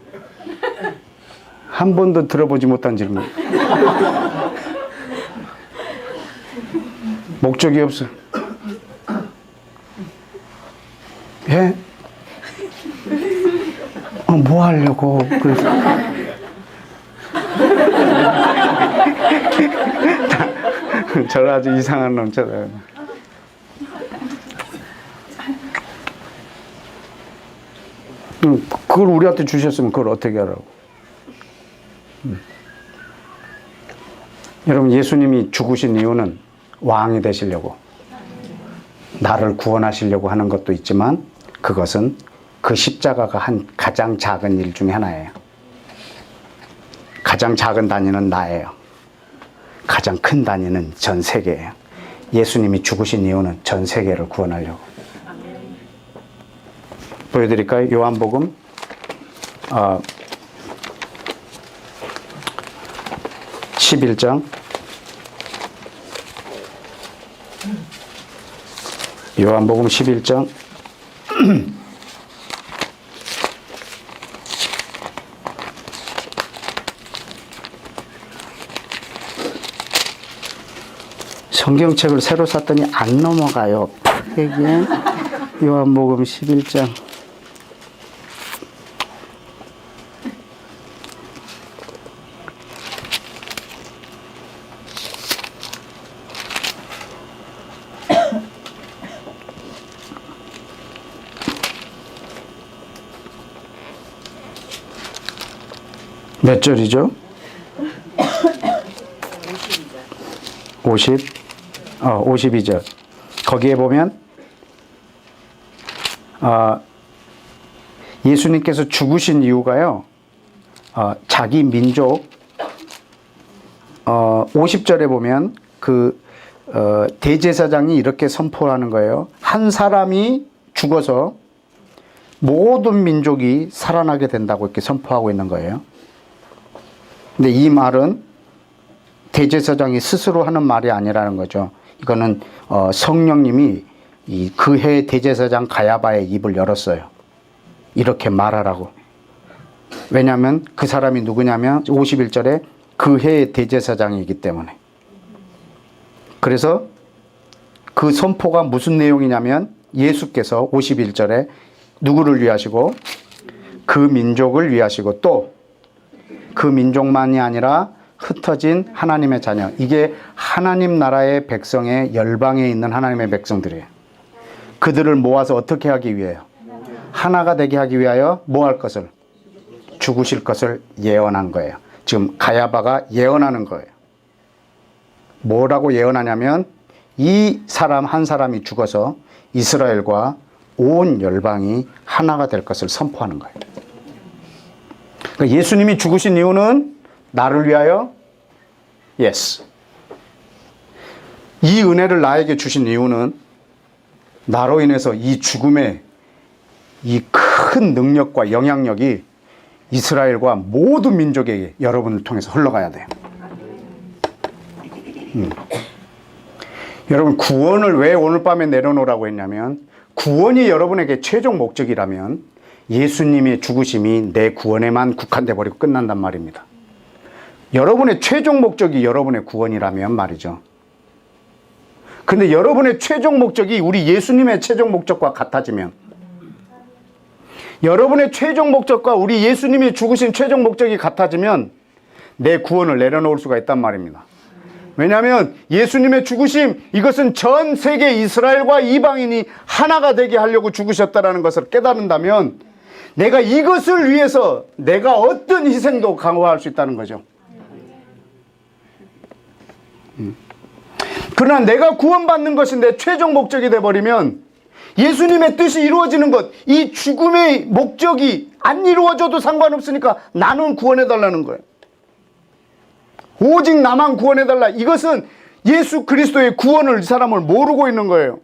한 번도 들어보지 못한 질문. 목적이 없어. 예? 뭐 하려고? 그래서 저를 아주 이상한 놈 찾아요. 그걸 우리한테 주셨으면 그걸 어떻게 하라고? 여러분, 예수님이 죽으신 이유는 왕이 되시려고, 나를 구원하시려고 하는 것도 있지만 그것은 그 십자가가 한 가장 작은 일 중에 하나예요. 가장 작은 단위는 나예요. 가장 큰 단위는 전 세계예요. 예수님이 죽으신 이유는 전 세계를 구원하려고. 보여드릴까요? 요한복음 11장. 요한복음 11장. 성경책을 새로 샀더니 안 넘어가요. 이게 요한복음 11장. 몇 절이죠? 52절. 거기에 보면 예수님께서 죽으신 이유가요, 자기 민족 50절에 보면 대제사장이 이렇게 선포하는 거예요. 한 사람이 죽어서 모든 민족이 살아나게 된다고 이렇게 선포하고 있는 거예요. 근데 이 말은 대제사장이 스스로 하는 말이 아니라는 거죠. 이거는 성령님이 그 해 대제사장 가야바의 입을 열었어요. 이렇게 말하라고. 왜냐하면 그 사람이 누구냐면 51절에 그 해의 대제사장이기 때문에. 그래서 그 선포가 무슨 내용이냐면 예수께서 51절에 누구를 위하시고 그 민족을 위하시고 또 그 민족만이 아니라 흩어진 하나님의 자녀. 이게 하나님 나라의 백성의 열방에 있는 하나님의 백성들이에요. 그들을 모아서 어떻게 하기 위해요? 하나가 되게 하기 위하여 뭐 할 것을? 죽으실 것을 예언한 거예요. 지금 가야바가 예언하는 거예요. 뭐라고 예언하냐면 이 사람 한 사람이 죽어서 이스라엘과 온 열방이 하나가 될 것을 선포하는 거예요. 그러니까 예수님이 죽으신 이유는 나를 위하여 yes. 이 은혜를 나에게 주신 이유는 나로 인해서 이 죽음의 이 큰 능력과 영향력이 이스라엘과 모든 민족에게 여러분을 통해서 흘러가야 돼요. 여러분 구원을 왜 오늘 밤에 내려놓으라고 했냐면 구원이 여러분에게 최종 목적이라면 예수님의 죽으심이 내 구원에만 국한돼 버리고 끝난단 말입니다. 여러분의 최종 목적이 여러분의 구원이라면 말이죠. 근데 여러분의 최종 목적이 우리 예수님의 최종 목적과 같아지면 여러분의 최종 목적과 우리 예수님이 죽으신 최종 목적이 같아지면 내 구원을 내려놓을 수가 있단 말입니다. 왜냐하면 예수님의 죽으심 이것은 전 세계 이스라엘과 이방인이 하나가 되게 하려고 죽으셨다는 것을 깨달은다면 내가 이것을 위해서 내가 어떤 희생도 강화할 수 있다는 거죠. 그러나 내가 구원받는 것이 내 최종 목적이 돼버리면 예수님의 뜻이 이루어지는 것, 이 죽음의 목적이 안 이루어져도 상관없으니까 나는 구원해달라는 거예요. 오직 나만 구원해달라. 이것은 예수 그리스도의 구원을 이 사람을 모르고 있는 거예요.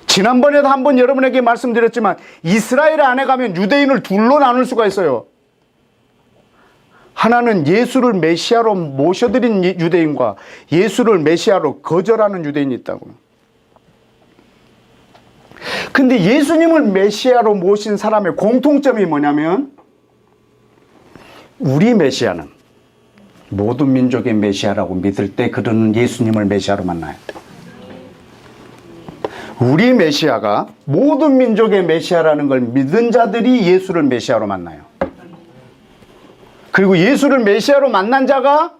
지난번에도 한번 여러분에게 말씀드렸지만 이스라엘 안에 가면 유대인을 둘로 나눌 수가 있어요. 하나는 예수를 메시아로 모셔드린 유대인과 예수를 메시아로 거절하는 유대인이 있다고요. 근데 예수님을 메시아로 모신 사람의 공통점이 뭐냐면 우리 메시아는 모든 민족의 메시아라고 믿을 때 그들은 예수님을 메시아로 만나요. 우리 메시아가 모든 민족의 메시아라는 걸 믿은 자들이 예수를 메시아로 만나요. 그리고 예수를 메시아로 만난 자가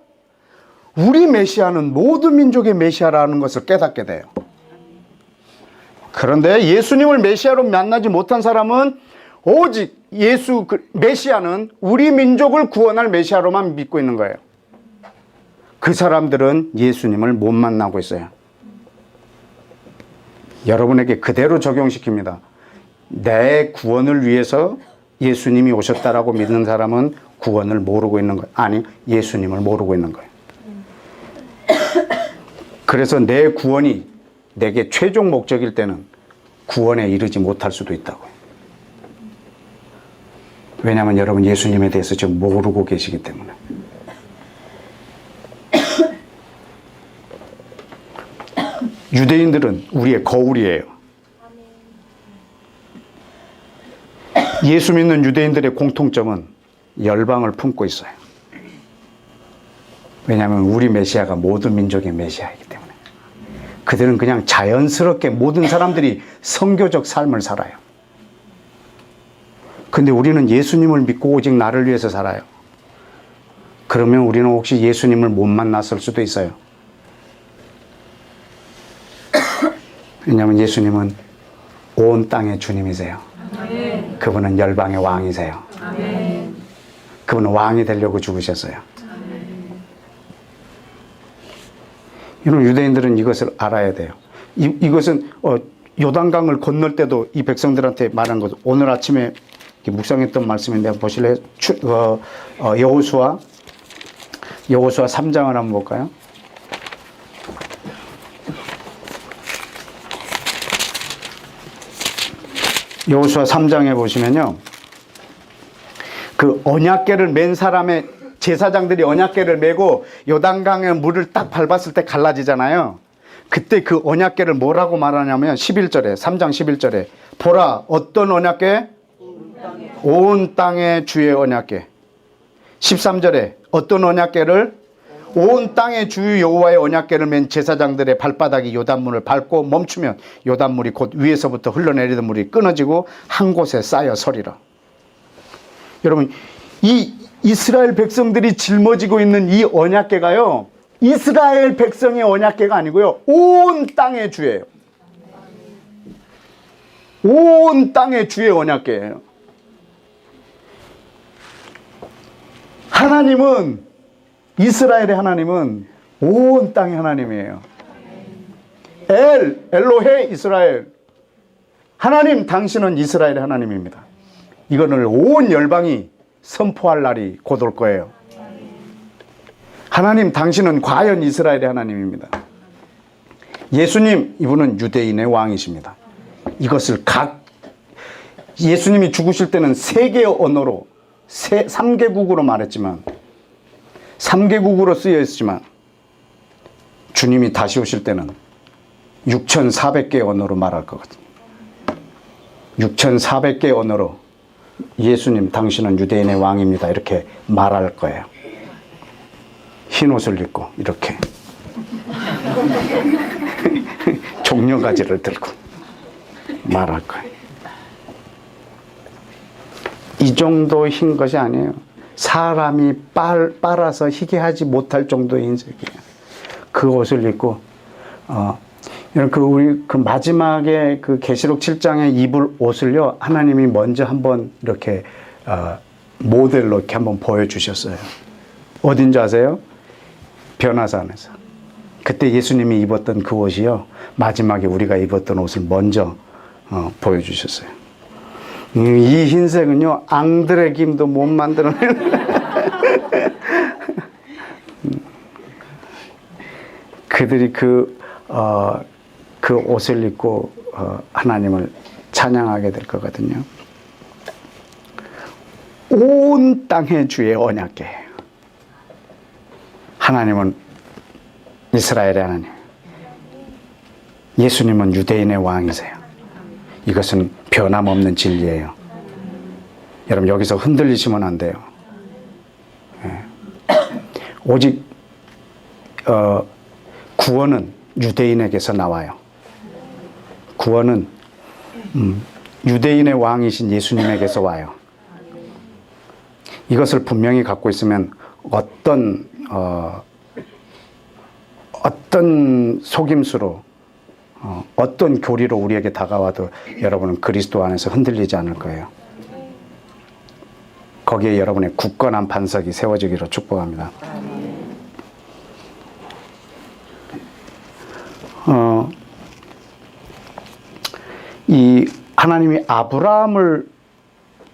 우리 메시아는 모든 민족의 메시아라는 것을 깨닫게 돼요. 그런데 예수님을 메시아로 만나지 못한 사람은 오직 예수 메시아는 우리 민족을 구원할 메시아로만 믿고 있는 거예요. 그 사람들은 예수님을 못 만나고 있어요. 여러분에게 그대로 적용시킵니다. 내 구원을 위해서 예수님이 오셨다라고 믿는 사람은 구원을 모르고 있는 거예요. 아니, 예수님을 모르고 있는 거예요. 그래서 내 구원이 내게 최종 목적일 때는 구원에 이르지 못할 수도 있다고요. 왜냐하면 여러분 예수님에 대해서 지금 모르고 계시기 때문에. 유대인들은 우리의 거울이에요. 예수 믿는 유대인들의 공통점은 열방을 품고 있어요. 왜냐하면 우리 메시아가 모든 민족의 메시아이기 때문에. 그들은 그냥 자연스럽게 모든 사람들이 선교적 삶을 살아요. 근데 우리는 예수님을 믿고 오직 나를 위해서 살아요. 그러면 우리는 혹시 예수님을 못 만났을 수도 있어요. 왜냐하면 예수님은 온 땅의 주님이세요. 아멘. 그분은 열방의 왕이세요. 아멘. 그분은 왕이 되려고 죽으셨어요. 아멘. 이런 유대인들은 이것을 알아야 돼요. 이것은 요단강을 건널 때도 이 백성들한테 말한 것. 오늘 아침에 묵상했던 말씀인데 보실래요? 여호수아 3장을 한번 볼까요? 여호수아 3장에 보시면요, 그 언약궤를 맨 사람의 제사장들이 언약궤를 메고 요단강에 물을 딱 밟았을 때 갈라지잖아요. 그때 그 언약궤를 뭐라고 말하냐면 11절에 3장 11절에 보라 어떤 언약궤? 온 땅의 주의 언약궤. 13절에 어떤 언약궤를? 온 땅의 주 여호와의 언약궤를 맨 제사장들의 발바닥이 요단물을 밟고 멈추면 요단물이 곧 위에서부터 흘러내리던 물이 끊어지고 한 곳에 쌓여 서리라. 여러분, 이 이스라엘 백성들이 짊어지고 있는 이 언약궤가요, 이스라엘 백성의 언약궤가 아니고요, 온 땅의 주예요. 온 땅의 주의 언약궤예요. 하나님은, 이스라엘의 하나님은 온 땅의 하나님이에요. 엘로헤 이스라엘. 하나님, 당신은 이스라엘의 하나님입니다. 이거를 온 열방이 선포할 날이 곧 올 거예요. 하나님, 당신은 과연 이스라엘의 하나님입니다. 예수님, 이분은 유대인의 왕이십니다. 이것을 예수님이 죽으실 때는 세 개의 언어로 3개국으로 말했지만 3개국으로 쓰여 있지만 주님이 다시 오실 때는 6,400개의 언어로 말할 거거든요. 6,400개의 언어로 예수님, 당신은 유대인의 왕입니다, 이렇게 말할 거예요. 흰 옷을 입고 이렇게 종려가지를 들고 말할 거예요. 이 정도 흰 것이 아니에요. 사람이 빨아서 희게 하지 못할 정도의 흰색이에요. 그 옷을 입고 우리 마지막에 그 계시록 7장에 입을 옷을요, 하나님이 먼저 한번 이렇게 모델로 이렇게 한번 보여주셨어요. 어딘지 아세요? 변화산에서. 그때 예수님이 입었던 그 옷이요, 마지막에 우리가 입었던 옷을 먼저 보여주셨어요. 이 흰색은요, 앙드레 김도 못 만들어낸 그들이 그 옷을 입고 하나님을 찬양하게 될 거거든요. 온 땅의 주의 언약궤예요. 하나님은 이스라엘의 하나님, 예수님은 유대인의 왕이세요. 이것은 변함없는 진리예요. 여러분, 여기서 흔들리시면 안 돼요. 오직 구원은 유대인에게서 나와요. 구원은 유대인의 왕이신 예수님에게서 와요. 이것을 분명히 갖고 있으면 어떤 속임수로, 어떤 교리로 우리에게 다가와도 여러분은 그리스도 안에서 흔들리지 않을 거예요. 거기에 여러분의 굳건한 반석이 세워지기로 축복합니다. 이 하나님이 아브라함을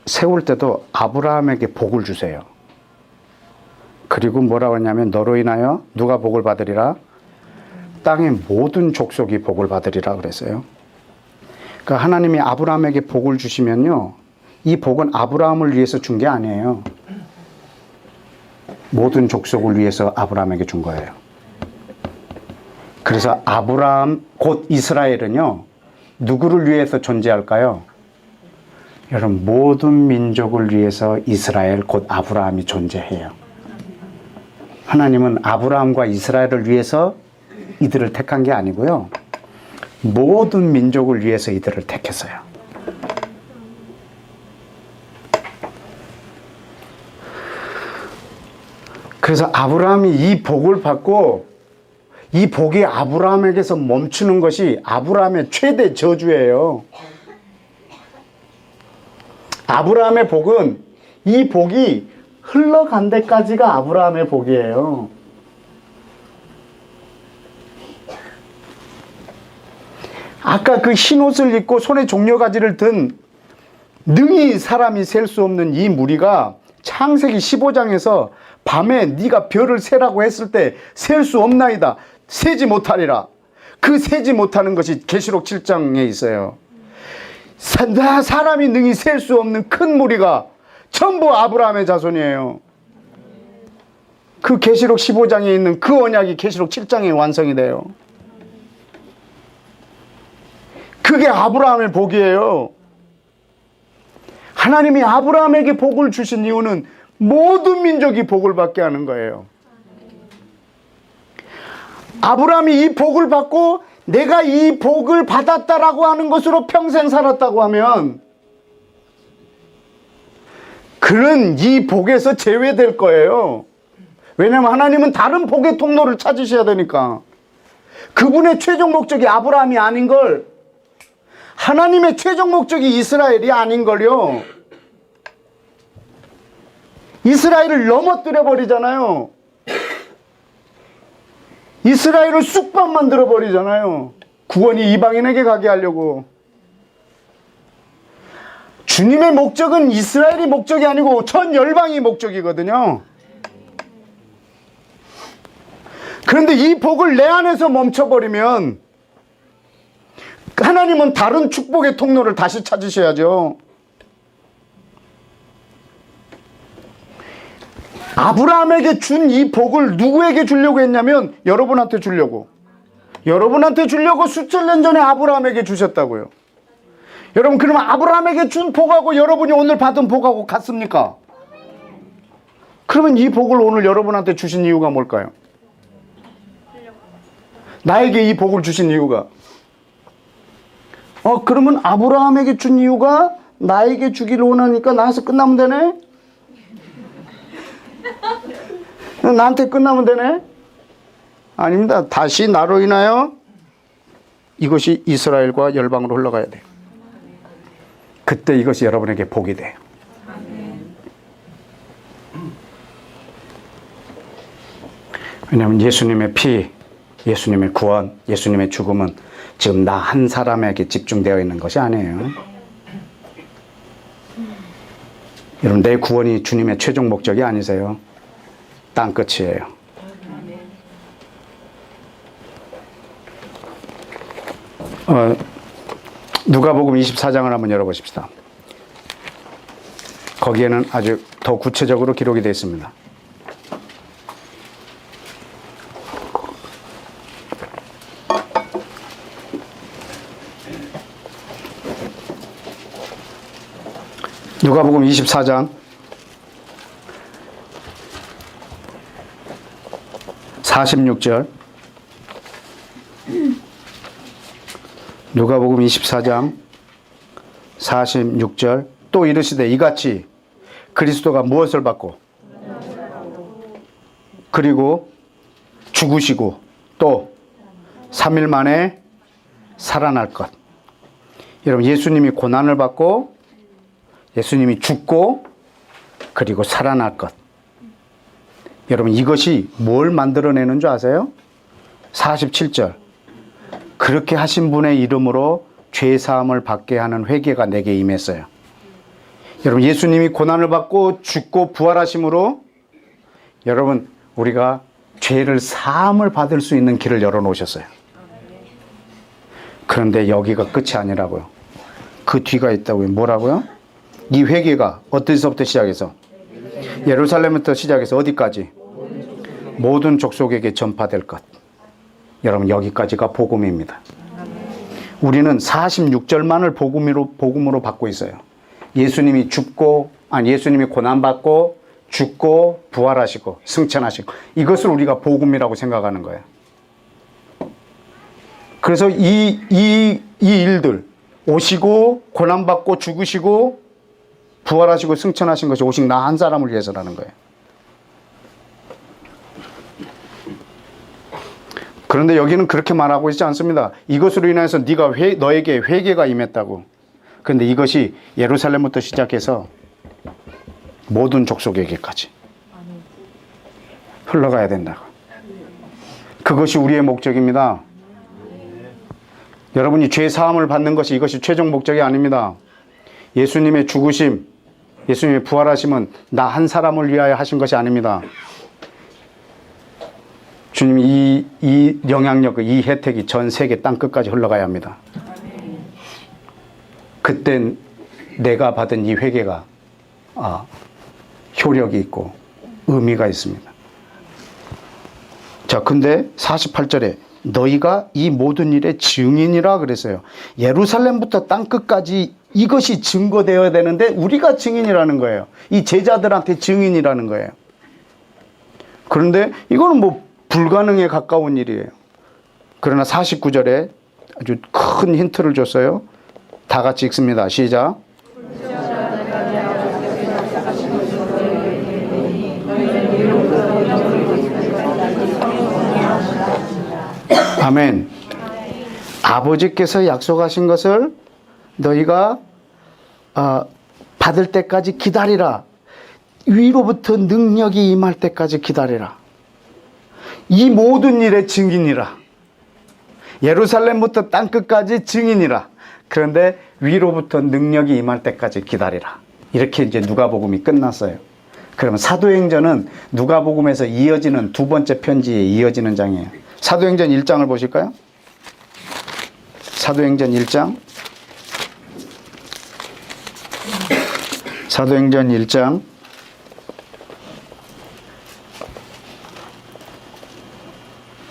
세울 때도 아브라함에게 복을 주세요. 그리고 뭐라고 했냐면, 너로 인하여 누가 복을 받으리라? 땅의 모든 족속이 복을 받으리라 그랬어요. 그러니까 하나님이 아브라함에게 복을 주시면요, 이 복은 아브라함을 위해서 준 게 아니에요. 모든 족속을 위해서 아브라함에게 준 거예요. 그래서 아브라함, 곧 이스라엘은요, 누구를 위해서 존재할까요? 여러분, 모든 민족을 위해서 이스라엘, 곧 아브라함이 존재해요. 하나님은 아브라함과 이스라엘을 위해서 이들을 택한 게 아니고요, 모든 민족을 위해서 이들을 택했어요. 그래서 아브라함이 이 복을 받고, 이 복이 아브라함에게서 멈추는 것이 아브라함의 최대 저주예요. 아브라함의 복은, 이 복이 흘러간 데까지가 아브라함의 복이에요. 아까 그 흰옷을 입고 손에 종려가지를 든 능히 사람이 셀 수 없는 이 무리가 창세기 15장에서 밤에 네가 별을 세라고 했을 때 셀 수 없나이다, 세지 못하리라. 그 세지 못하는 것이 계시록 7장에 있어요. 사람이 능히 셀 수 없는 큰 무리가 전부 아브라함의 자손이에요. 그 계시록 15장에 있는 그 언약이 계시록 7장에 완성이 돼요. 그게 아브라함의 복이에요. 하나님이 아브라함에게 복을 주신 이유는 모든 민족이 복을 받게 하는 거예요. 아브라함이 이 복을 받고 내가 이 복을 받았다라고 하는 것으로 평생 살았다고 하면 그는 이 복에서 제외될 거예요. 왜냐하면 하나님은 다른 복의 통로를 찾으셔야 되니까. 그분의 최종 목적이 아브라함이 아닌 걸, 하나님의 최종 목적이 이스라엘이 아닌 걸요. 이스라엘을 넘어뜨려 버리잖아요. 이스라엘을 쑥밥 만들어 버리잖아요. 구원이 이방인에게 가게 하려고. 주님의 목적은 이스라엘이 목적이 아니고 전 열방이 목적이거든요. 그런데 이 복을 내 안에서 멈춰버리면 하나님은 다른 축복의 통로를 다시 찾으셔야죠. 아브라함에게 준 이 복을 누구에게 주려고 했냐면 여러분한테 주려고. 여러분한테 주려고 수천 년 전에 아브라함에게 주셨다고요. 여러분, 그러면 아브라함에게 준 복하고 여러분이 오늘 받은 복하고 같습니까? 그러면 이 복을 오늘 여러분한테 주신 이유가 뭘까요? 나에게 이 복을 주신 이유가, 그러면 아브라함에게 준 이유가 나에게 주기를 원하니까 나에서 끝나면 되네? 나한테 끝나면 되네? 아닙니다. 다시 나로 인하여 이것이 이스라엘과 열방으로 흘러가야 돼요. 그때 이것이 여러분에게 복이 돼요. 왜냐하면 예수님의 피, 예수님의 구원, 예수님의 죽음은 지금 나 한 사람에게 집중되어 있는 것이 아니에요. 여러분, 내 구원이 주님의 최종 목적이 아니세요. 땅끝이에요. 누가복음 24장을 한번 열어보십시다. 거기에는 아주 더 구체적으로 기록이 되어 있습니다. 누가복음 24장 46절. 누가복음 24장 46절. 또 이르시되 이같이 그리스도가 무엇을 받고 그리고 죽으시고 또 3일 만에 살아날 것. 여러분, 예수님이 고난을 받고 예수님이 죽고 그리고 살아날 것. 여러분, 이것이 뭘 만들어내는 줄 아세요? 47절. 그렇게 하신 분의 이름으로 죄사함을 받게 하는 회개가 내게 임했어요. 여러분, 예수님이 고난을 받고 죽고 부활하심으로 여러분, 우리가 죄를 사함을 받을 수 있는 길을 열어놓으셨어요. 그런데 여기가 끝이 아니라고요. 그 뒤가 있다고요. 뭐라고요? 이 회개가 어디서부터 시작해서? 예루살렘부터 시작해서 어디까지? 모든 족속에게 전파될 것. 여러분, 여기까지가 복음입니다. 우리는 46절만을 복음으로 받고 있어요. 예수님이 예수님이 고난받고 죽고 부활하시고 승천하시고, 이것을 우리가 복음이라고 생각하는 거예요. 그래서 이 일들, 오시고 고난받고 죽으시고 부활하시고 승천하신 것이 오직 나 한 사람을 위해서라는 거예요. 그런데 여기는 그렇게 말하고 있지 않습니다. 이것으로 인해서 너에게 회개가 임했다고. 그런데 이것이 예루살렘부터 시작해서 모든 족속에게까지 흘러가야 된다고. 그것이 우리의 목적입니다. 여러분이 죄 사함을 받는 것이 이것이 최종 목적이 아닙니다. 예수님의 죽으심, 예수님의 부활하심은 나 한 사람을 위하여 하신 것이 아닙니다. 주님이 이 영향력, 이 혜택이 전 세계 땅끝까지 흘러가야 합니다. 그땐 내가 받은 이 회개가 효력이 있고 의미가 있습니다. 자, 근데 48절에 너희가 이 모든 일의 증인이라 그랬어요. 예루살렘부터 땅끝까지 이것이 증거되어야 되는데 우리가 증인이라는 거예요. 이 제자들한테 증인이라는 거예요. 그런데 이거는 뭐 불가능에 가까운 일이에요. 그러나 49절에 아주 큰 힌트를 줬어요. 다 같이 읽습니다. 시작. 아멘. 아버지께서 약속하신 것을 너희가 받을 때까지 기다리라. 위로부터 능력이 임할 때까지 기다리라. 이 모든 일의 증인이라. 예루살렘부터 땅끝까지 증인이라. 그런데 위로부터 능력이 임할 때까지 기다리라. 이렇게 이제 누가복음이 끝났어요. 그러면 사도행전은 누가복음에서 이어지는 두 번째 편지에 이어지는 장이에요. 사도행전 1장을 보실까요? 사도행전 1장. 사도행전 1장.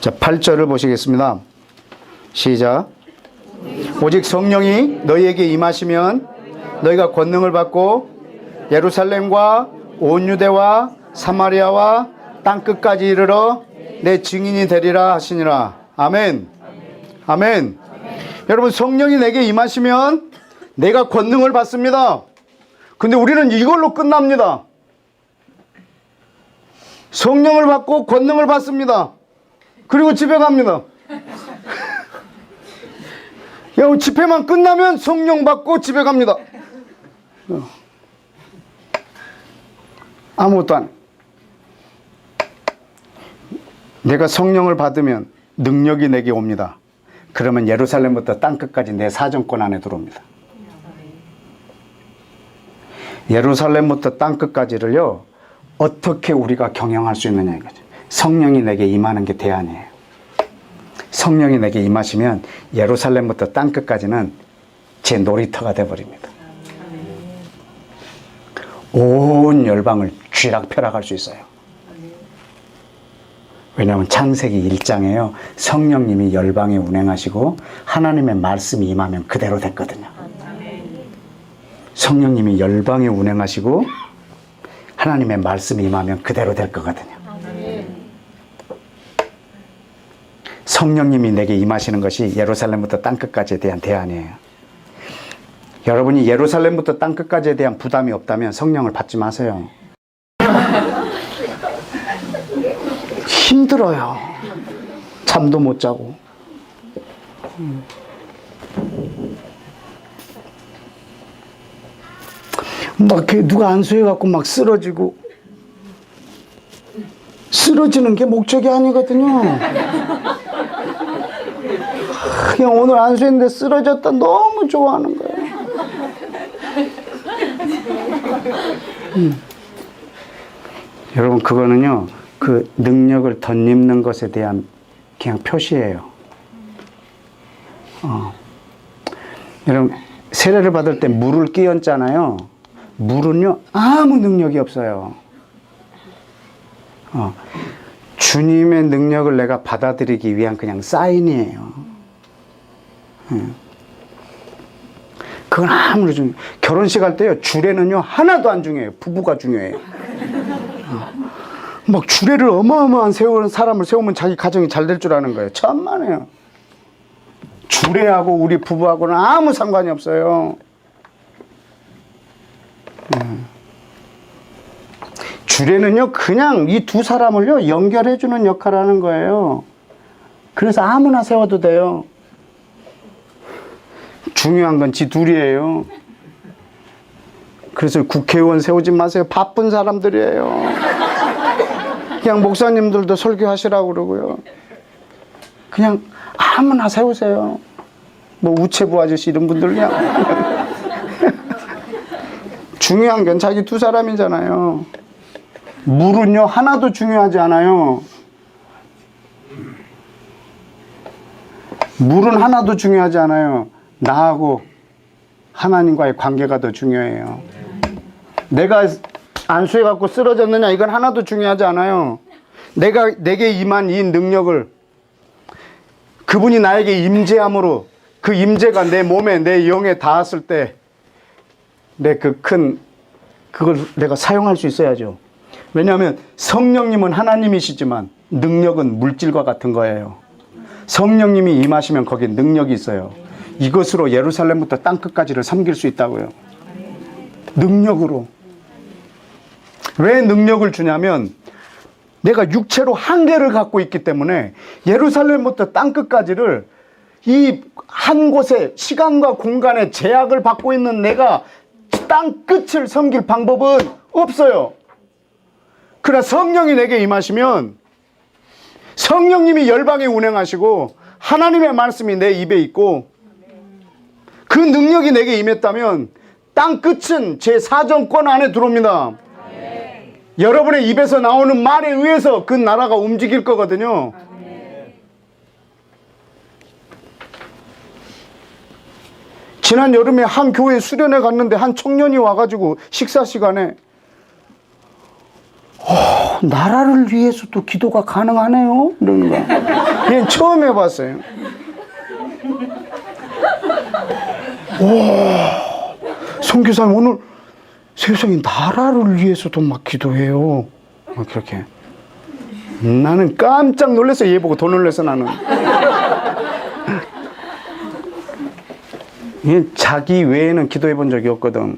자, 8절을 보시겠습니다. 시작. 오직 성령이 너희에게 임하시면 너희가 권능을 받고 예루살렘과 온 유대와 사마리아와 땅끝까지 이르러 내 증인이 되리라 하시니라. 아멘. 아멘. 여러분, 성령이 내게 임하시면 내가 권능을 받습니다. 근데 우리는 이걸로 끝납니다. 성령을 받고 권능을 받습니다. 그리고 집에 갑니다. 집회만 끝나면 성령 받고 집에 갑니다. 아무것도 안. 내가 성령을 받으면 능력이 내게 옵니다. 그러면 예루살렘부터 땅끝까지 내 사정권 안에 들어옵니다. 예루살렘부터 땅끝까지를요, 어떻게 우리가 경영할 수 있느냐 이거죠. 성령이 내게 임하는 게 대안이에요. 성령이 내게 임하시면 예루살렘부터 땅끝까지는 제 놀이터가 되어버립니다. 온 열방을 쥐락펴락할 수 있어요. 왜냐하면 창세기 1장에요. 성령님이 열방에 운행하시고 하나님의 말씀이 임하면 그대로 됐거든요. 성령님이 열방에 운행하시고 하나님의 말씀이 임하면 그대로 될 거거든요. 성령님이 내게 임하시는 것이 예루살렘부터 땅끝까지에 대한 대안이에요. 여러분이 예루살렘부터 땅끝까지에 대한 부담이 없다면 성령을 받지 마세요. 힘들어요. 잠도 못 자고. 막 누가 안수해갖고 막 쓰러지고. 쓰러지는 게 목적이 아니거든요. 그냥 오늘 안수했는데 쓰러졌다 너무 좋아하는 거예요. 여러분, 그거는요, 그 능력을 덧입는 것에 대한 그냥 표시예요. 여러분, 세례를 받을 때 물을 끼얹잖아요. 물은요, 아무 능력이 없어요. 주님의 능력을 내가 받아들이기 위한 그냥 사인이에요. 그건 아무리 중요해요. 결혼식 할 때요, 주례는요, 하나도 안 중요해요. 부부가 중요해요. 막 주례를 어마어마한 사람을 세우면 자기 가정이 잘 될 줄 아는 거예요. 천만에요. 주례하고 우리 부부하고는 아무 상관이 없어요. 주례는요, 그냥 이 두 사람을요, 연결해주는 역할을 하는 거예요. 그래서 아무나 세워도 돼요. 중요한 건 지 둘이에요. 그래서 국회의원 세우지 마세요. 바쁜 사람들이에요. 그냥 목사님들도 설교하시라고 그러고요. 그냥 아무나 세우세요. 뭐 우체부 아저씨 이런 분들 그냥. 중요한 건 자기 두 사람이잖아요. 물은요, 하나도 중요하지 않아요. 물은 하나도 중요하지 않아요. 나하고 하나님과의 관계가 더 중요해요. 내가 안수해갖고 쓰러졌느냐 이건 하나도 중요하지 않아요. 내게 임한 이 능력을 그분이 나에게 임재함으로 그 임재가 내 몸에 내 영에 닿았을 때 내 그걸 내가 사용할 수 있어야죠. 왜냐하면 성령님은 하나님이시지만 능력은 물질과 같은 거예요. 성령님이 임하시면 거기에 능력이 있어요. 이것으로 예루살렘부터 땅끝까지를 섬길 수 있다고요. 능력으로. 왜 능력을 주냐면 내가 육체로 한계를 갖고 있기 때문에 예루살렘부터 땅끝까지를 이 한 곳에 시간과 공간의 제약을 받고 있는 내가 땅끝을 섬길 방법은 없어요. 그러나 성령이 내게 임하시면 성령님이 열방에 운행하시고 하나님의 말씀이 내 입에 있고 그 능력이 내게 임했다면 땅끝은 제 사정권 안에 들어옵니다. 여러분의 입에서 나오는 말에 의해서 그 나라가 움직일 거거든요. 지난 여름에 한 교회 수련회 갔는데 한 청년이 와가지고 식사 시간에 나라를 위해서도 기도가 가능하네요 이러는 거야. 얘는 처음 해봤어요. 와, 선교사님 오늘 세상에 나라를 위해서도 막 기도해요. 막 그렇게. 나는 깜짝 놀라서 얘 보고 더 놀라서 나는. 얘 자기 외에는 기도해 본 적이 없거든.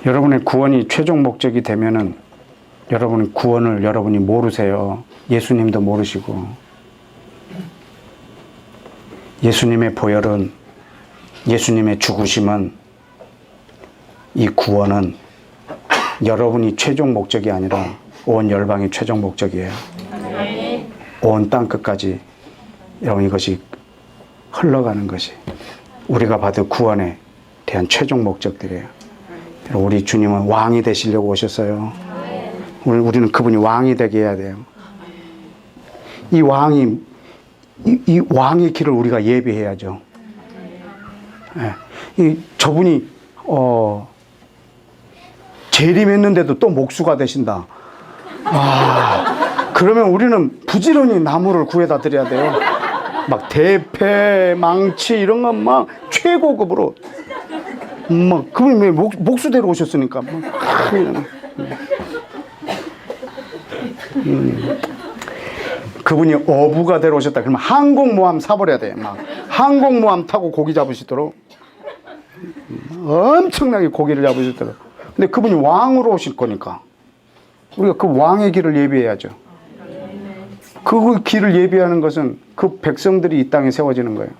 여러분의 구원이 최종 목적이 되면은 여러분의 구원을 여러분이 모르세요. 예수님도 모르시고. 예수님의 보혈은, 예수님의 죽으심은, 이 구원은 여러분이 최종 목적이 아니라 온 열방이 최종 목적이에요. 온 땅끝까지 여러분 이것이 흘러가는 것이 우리가 받을 구원에 대한 최종 목적들이에요. 우리 주님은 왕이 되시려고 오셨어요. 우리는 그분이 왕이 되게 해야 돼요. 이 왕의 길을 우리가 예비해야죠. 저분이 재림했는데도 또 목수가 되신다. 그러면 우리는 부지런히 나무를 구해다 드려야 돼요. 막 대패, 망치 이런 건 막 최고급으로 막 그분이 왜 목수대로 오셨으니까 그분이 어부가 되러 오셨다 그러면 항공모함 사버려야 돼. 막 항공모함 타고 고기 잡으시도록 엄청나게 고기를 잡으시도록. 근데 그분이 왕으로 오실 거니까 우리가 그 왕의 길을 예비해야죠. 그 길을 예비하는 것은 그 백성들이 이 땅에 세워지는 거예요.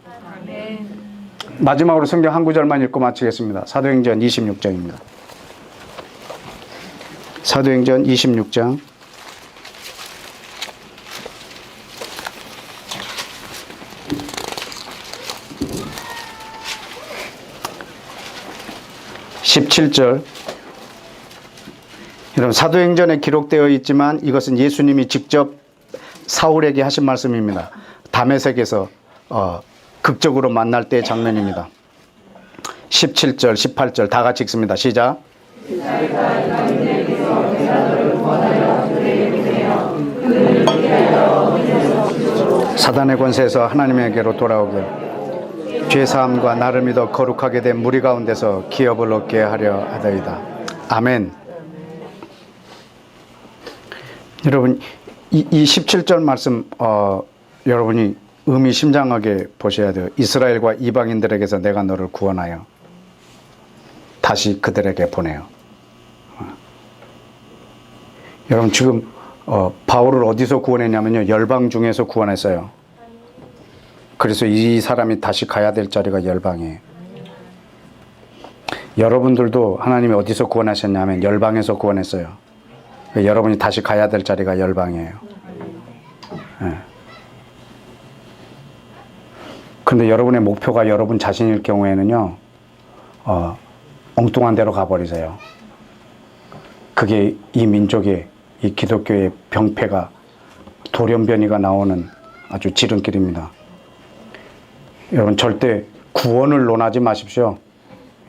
마지막으로 성경 한 구절만 읽고 마치겠습니다. 사도행전 26장입니다. 사도행전 26장 17절. 여러분 사도행전에 기록되어 있지만 이것은 예수님이 직접 사울에게 하신 말씀입니다. 다메섹에서 극적으로 만날 때의 장면입니다. 17절 18절 다 같이 읽습니다. 시작. 사단의 권세에서 하나님에게로 돌아오길 죄사함과 나를 믿어 거룩하게 된 무리 가운데서 기업을 얻게 하려 하더이다. 아멘. 여러분 이 17절 말씀 여러분이 의미심장하게 보셔야 돼요. 이스라엘과 이방인들에게서 내가 너를 구원하여 다시 그들에게 보내요. 여러분 지금 바울을 어디서 구원했냐면요. 열방 중에서 구원했어요. 그래서 이 사람이 다시 가야 될 자리가 열방이에요. 여러분들도 하나님이 어디서 구원하셨냐면 열방에서 구원했어요. 여러분이 다시 가야 될 자리가 열방이에요. 네. 근데 여러분의 목표가 여러분 자신일 경우에는요, 엉뚱한 데로 가버리세요. 그게 이 민족의, 이 기독교의 병폐가, 돌연변이가 나오는 아주 지름길입니다. 여러분 절대 구원을 논하지 마십시오.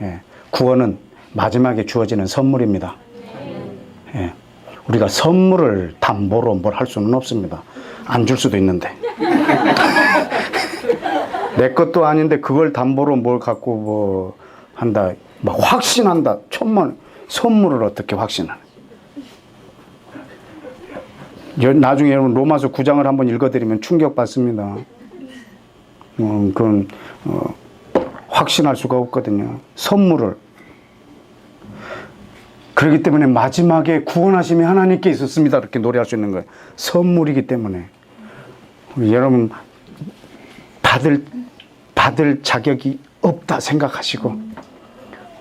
예, 구원은 마지막에 주어지는 선물입니다. 예, 우리가 선물을 담보로 뭘 할 수는 없습니다. 안 줄 수도 있는데. 내 것도 아닌데 그걸 담보로 뭘 갖고 뭐 한다, 막 확신한다. 천만 선물을 어떻게 확신하는? 나중에 여러분 로마서 9장을 한번 읽어드리면 충격받습니다. 그건 확신할 수가 없거든요. 선물을. 그렇기 때문에 마지막에 구원하심이 하나님께 있었습니다. 이렇게 노래할 수 있는 거예요. 선물이기 때문에. 여러분 받을 자격이 없다 생각하시고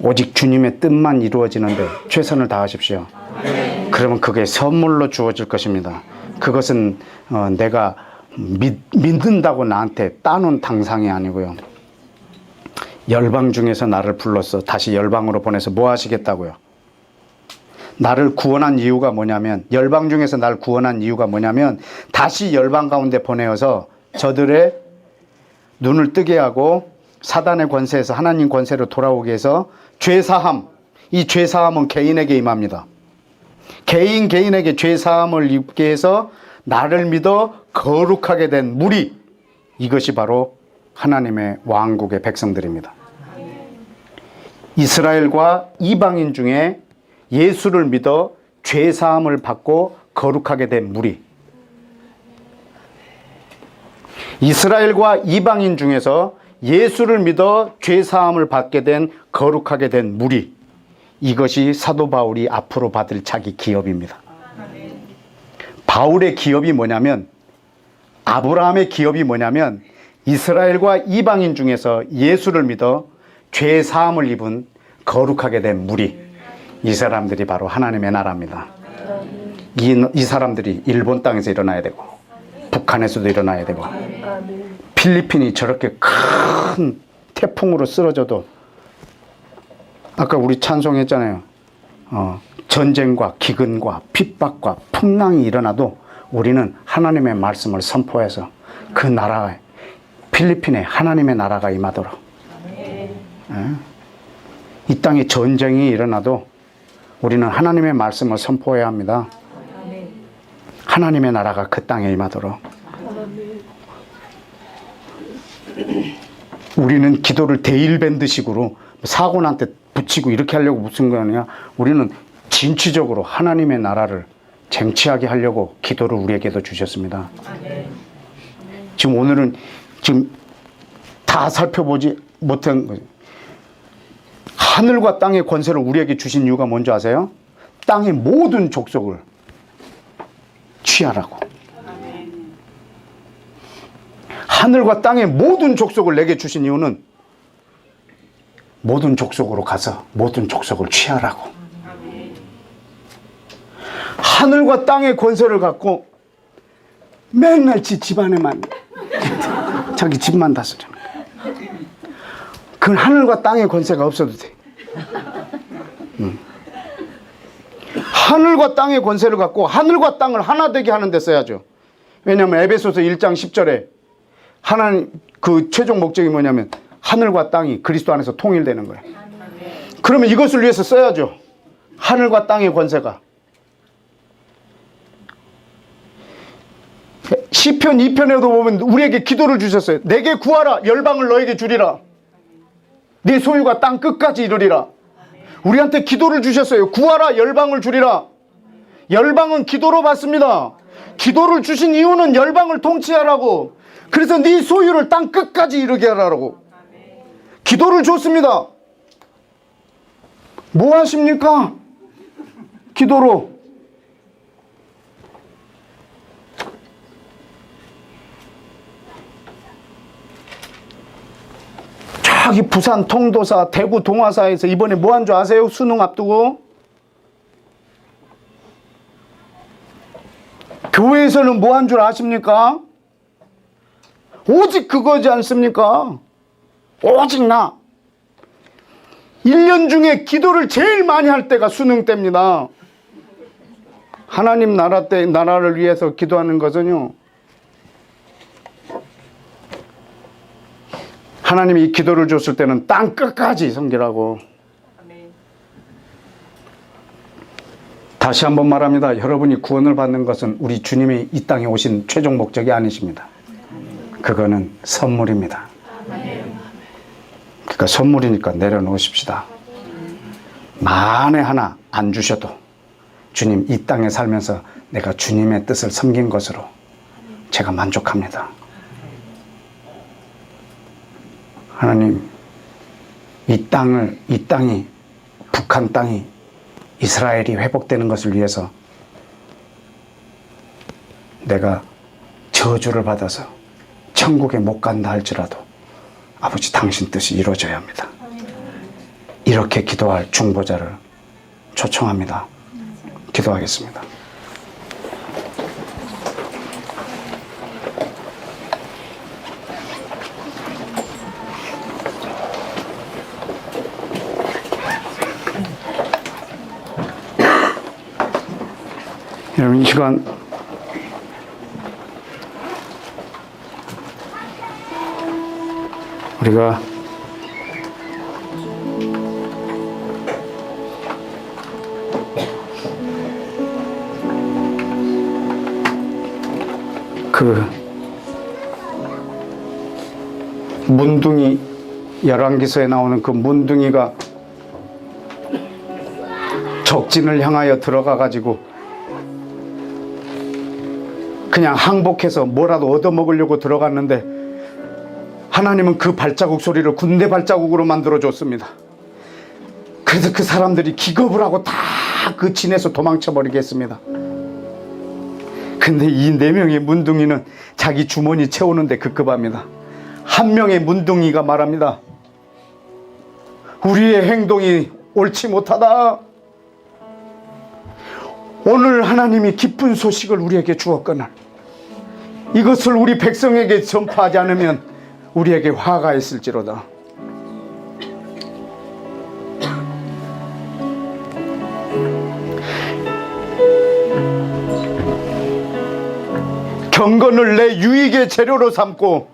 오직 주님의 뜻만 이루어지는데 최선을 다하십시오. 그러면 그게 선물로 주어질 것입니다. 그것은 내가 믿는다고 나한테 따놓은 당상이 아니고요. 열방 중에서 나를 불러서 다시 열방으로 보내서 뭐 하시겠다고요? 나를 구원한 이유가 뭐냐면, 열방 중에서 나를 구원한 이유가 뭐냐면 다시 열방 가운데 보내어서 저들의 눈을 뜨게 하고 사단의 권세에서 하나님 권세로 돌아오게 해서 죄사함, 이 죄사함은 개인에게 임합니다. 개인에게 죄사함을 입게 해서 나를 믿어 거룩하게 된 무리, 이것이 바로 하나님의 왕국의 백성들입니다. 이스라엘과 이방인 중에 예수를 믿어 죄사함을 받고 거룩하게 된 무리, 이스라엘과 이방인 중에서 예수를 믿어 죄사함을 받게 된 거룩하게 된 무리, 이것이 사도 바울이 앞으로 받을 자기 기업입니다. 바울의 기업이 뭐냐면, 아브라함의 기업이 뭐냐면 이스라엘과 이방인 중에서 예수를 믿어 죄사함을 입은 거룩하게 된 무리, 이 사람들이 바로 하나님의 나라입니다. 이 사람들이 일본 땅에서 일어나야 되고 북한에서도 일어나야 되고 필리핀이 저렇게 큰 태풍으로 쓰러져도, 아까 우리 찬송했잖아요. 전쟁과 기근과 핍박과 풍랑이 일어나도 우리는 하나님의 말씀을 선포해서 그 나라에, 필리핀에 하나님의 나라가 임하도록, 이 땅에 전쟁이 일어나도 우리는 하나님의 말씀을 선포해야 합니다. 하나님의 나라가 그 땅에 임하도록. 우리는 기도를 데일밴드식으로 사고한테 붙이고 이렇게 하려고 무슨 거 아니야. 우리는 진취적으로 하나님의 나라를 쟁취하게 하려고 기도를 우리에게도 주셨습니다. 지금 오늘은 지금 다 살펴보지 못한 거죠. 하늘과 땅의 권세를 우리에게 주신 이유가 뭔지 아세요? 땅의 모든 족속을 취하라고. 하늘과 땅의 모든 족속을 내게 주신 이유는 모든 족속으로 가서 모든 족속을 취하라고. 하늘과 땅의 권세를 갖고 맨날 집안에만 자기 집만 다스려. 그건 하늘과 땅의 권세가 없어도 돼. 하늘과 땅의 권세를 갖고 하늘과 땅을 하나 되게 하는 데 써야죠. 왜냐하면 에베소서 1장 10절에 하나님 그 최종 목적이 뭐냐면 하늘과 땅이 그리스도 안에서 통일되는 거예요. 그러면 이것을 위해서 써야죠. 하늘과 땅의 권세가. 시편 2편에도 보면 우리에게 기도를 주셨어요. 내게 구하라, 열방을 너에게 주리라. 네 소유가 땅 끝까지 이르리라. 우리한테 기도를 주셨어요. 구하라, 열방을 주리라. 열방은 기도로 받습니다. 기도를 주신 이유는 열방을 통치하라고. 그래서 네 소유를 땅 끝까지 이르게 하라고 기도를 줬습니다. 뭐 하십니까? 기도로. 저기 부산 통도사, 대구 동화사에서 이번에 뭐 한 줄 아세요? 수능 앞두고 교회에서는 뭐 한 줄 아십니까? 오직 그거지 않습니까? 오직 나. 1년 중에 기도를 제일 많이 할 때가 수능 때입니다. 하나님 나라를 위해서 기도하는 것은요, 하나님이 이 기도를 줬을 때는 땅 끝까지 섬기라고. 다시 한번 말합니다. 여러분이 구원을 받는 것은 우리 주님이 이 땅에 오신 최종 목적이 아니십니다. 그거는 선물입니다. 그러니까 선물이니까 내려놓으십시다. 만에 하나 안 주셔도 주님 이 땅에 살면서 내가 주님의 뜻을 섬긴 것으로 제가 만족합니다. 하나님, 이 땅이 북한 땅이 이스라엘이 회복되는 것을 위해서 내가 저주를 받아서 천국에 못 간다 할지라도 아버지 당신 뜻이 이루어져야 합니다. 이렇게 기도할 중보자를 초청합니다. 기도하겠습니다. 여러분, 이 시간 우리가 그 문둥이, 열왕기서에 나오는 그 문둥이가 적진을 향하여 들어가 가지고 그냥 항복해서 뭐라도 얻어먹으려고 들어갔는데 하나님은 그 발자국 소리를 군대 발자국으로 만들어 줬습니다. 그래서 그 사람들이 기겁을 하고 다 그 진에서 도망쳐 버리겠습니다. 근데 이 4명의 문둥이는 자기 주머니 채우는데 급급합니다. 한 명의 문둥이가 말합니다. 우리의 행동이 옳지 못하다. 오늘 하나님이 기쁜 소식을 우리에게 주었거늘 이것을 우리 백성에게 전파하지 않으면 우리에게 화가 있을지로다. 경건을 내 유익의 재료로 삼고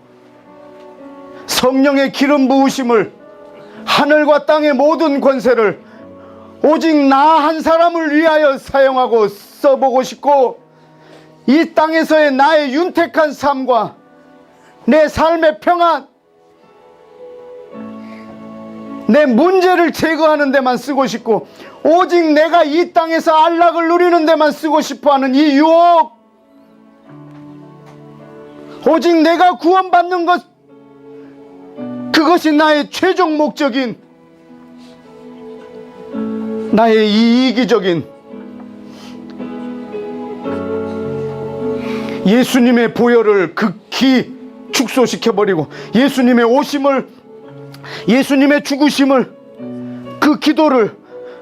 성령의 기름 부으심을 하늘과 땅의 모든 권세를 오직 나 한 사람을 위하여 사용하고 써보고 싶고 이 땅에서의 나의 윤택한 삶과 내 삶의 평안, 내 문제를 제거하는 데만 쓰고 싶고 오직 내가 이 땅에서 안락을 누리는 데만 쓰고 싶어하는 이 유혹, 오직 내가 구원받는 것, 그것이 나의 최종 목적인, 나의 이기적인 예수님의 보혈을 극히 축소시켜버리고 예수님의 오심을, 예수님의 죽으심을, 그 기도를,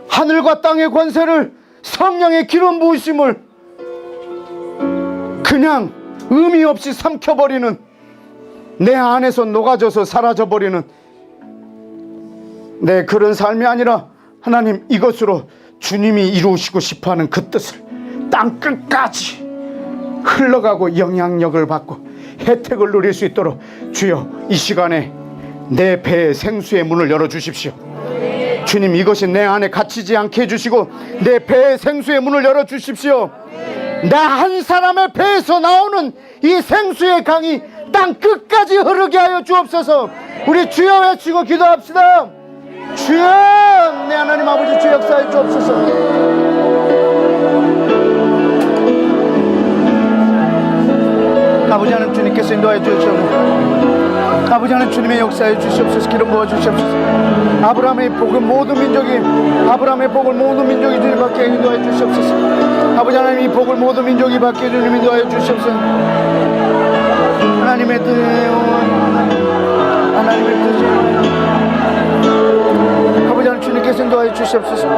하늘과 땅의 권세를, 성령의 기름 부으심을 그냥 의미 없이 삼켜버리는, 내 안에서 녹아져서 사라져버리는 내 그런 삶이 아니라 하나님, 이것으로 주님이 이루시고 싶어하는 그 뜻을 땅 끝까지 흘러가고 영향력을 받고 혜택을 누릴 수 있도록 주여 이 시간에 내 배의 생수의 문을 열어주십시오. 주님, 이것이 내 안에 갇히지 않게 해주시고 내 배의 생수의 문을 열어주십시오. 나 한 사람의 배에서 나오는 이 생수의 강이 땅 끝까지 흐르게 하여 주옵소서. 우리 주여 외치고 기도합시다. 주여, 내 하나님 아버지, 주 역사해 주옵소서. 아버지 하나님, 주님께서 인도하여 주시옵소서. 아버지 하나님, 주님의 역사해 주시옵소서. 기름 부어 주시옵소서. 아브라함의 복을 모든 민족이, 아브라함의 복을 모든 민족이 주님 받게 인도하여 주시옵소서. 아버지 하나님, 이 복을 모든 민족이 받게 주님 인도하여 주시옵소서. 하나님의 뜻이에요. 하나님의 뜻이에요. 아버지 하나님, 주님께서 인도하여 주시옵소서.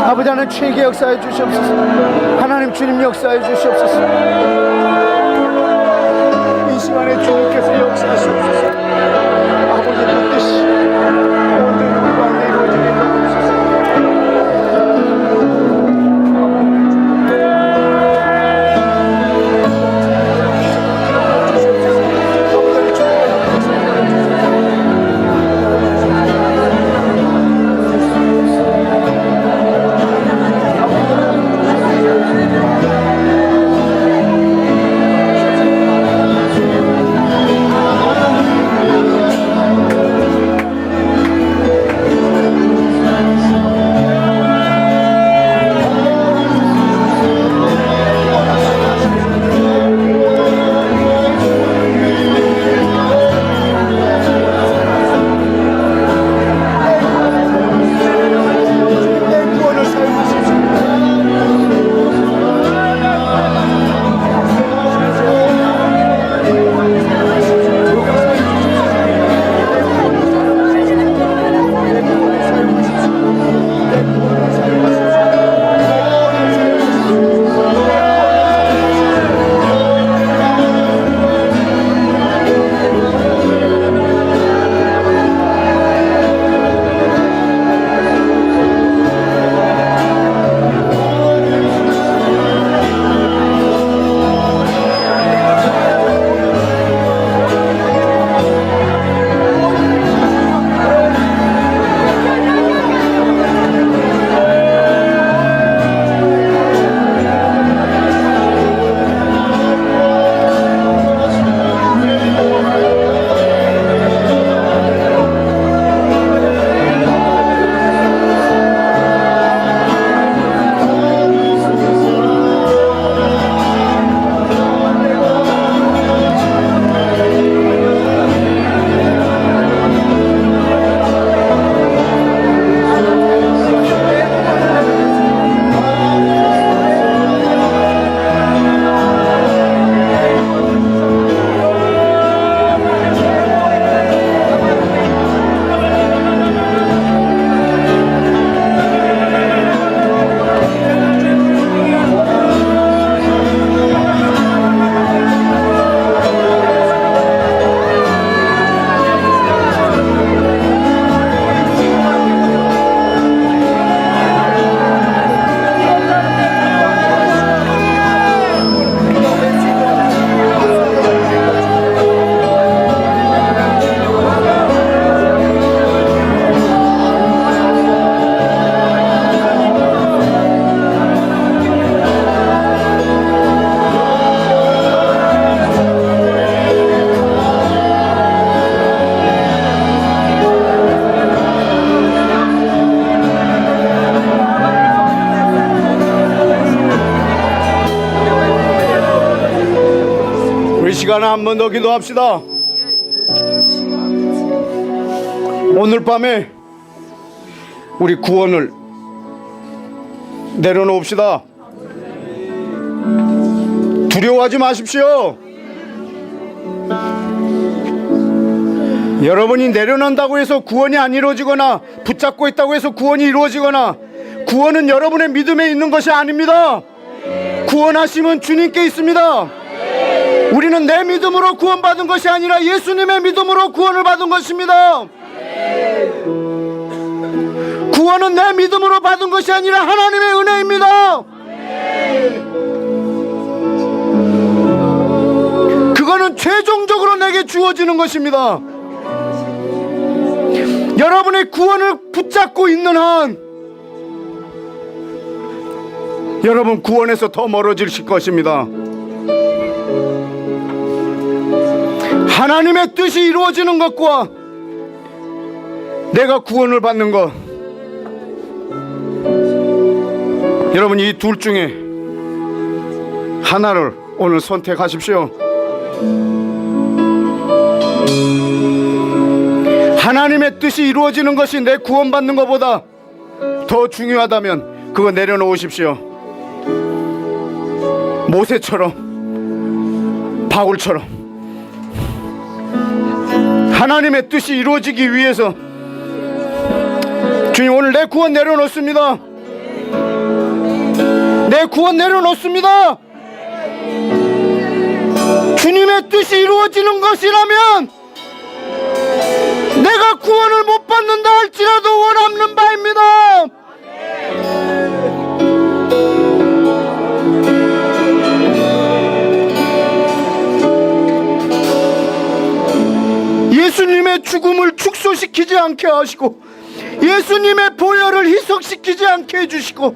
아버지 하나님, 주님께 역사해 주시옵소서. 하나님, 주님 역사해 주시옵소서. 이 시간에 주님께서 역사하시옵소서. 아버지의 뜻이 모든 우리 가운데 이루어지게 하옵소서. 시간에 한 번 더 기도합시다. 오늘 밤에 우리 구원을 내려놓읍시다. 두려워하지 마십시오. 여러분이 내려놓는다고 해서 구원이 안 이루어지거나 붙잡고 있다고 해서 구원이 이루어지거나, 구원은 여러분의 믿음에 있는 것이 아닙니다. 구원하심은 주님께 있습니다. 우리는 내 믿음으로 구원받은 것이 아니라 예수님의 믿음으로 구원을 받은 것입니다. 구원은 내 믿음으로 받은 것이 아니라 하나님의 은혜입니다. 그거는 최종적으로 내게 주어지는 것입니다. 여러분의 구원을 붙잡고 있는 한 여러분 구원에서 더 멀어지실 것입니다. 하나님의 뜻이 이루어지는 것과 내가 구원을 받는 것, 여러분 이 둘 중에 하나를 오늘 선택하십시오. 하나님의 뜻이 이루어지는 것이 내 구원받는 것보다 더 중요하다면 그거 내려놓으십시오. 모세처럼, 바울처럼 하나님의 뜻이 이루어지기 위해서 주님 오늘 내 구원 내려놓습니다. 내 구원 내려놓습니다. 주님의 뜻이 이루어지는 것이라면 내가 구원을 못 받는다 할지라도 원하는 바입니다. 예수님의 죽음을 축소시키지 않게 하시고, 예수님의 보혈을 희석시키지 않게 해주시고,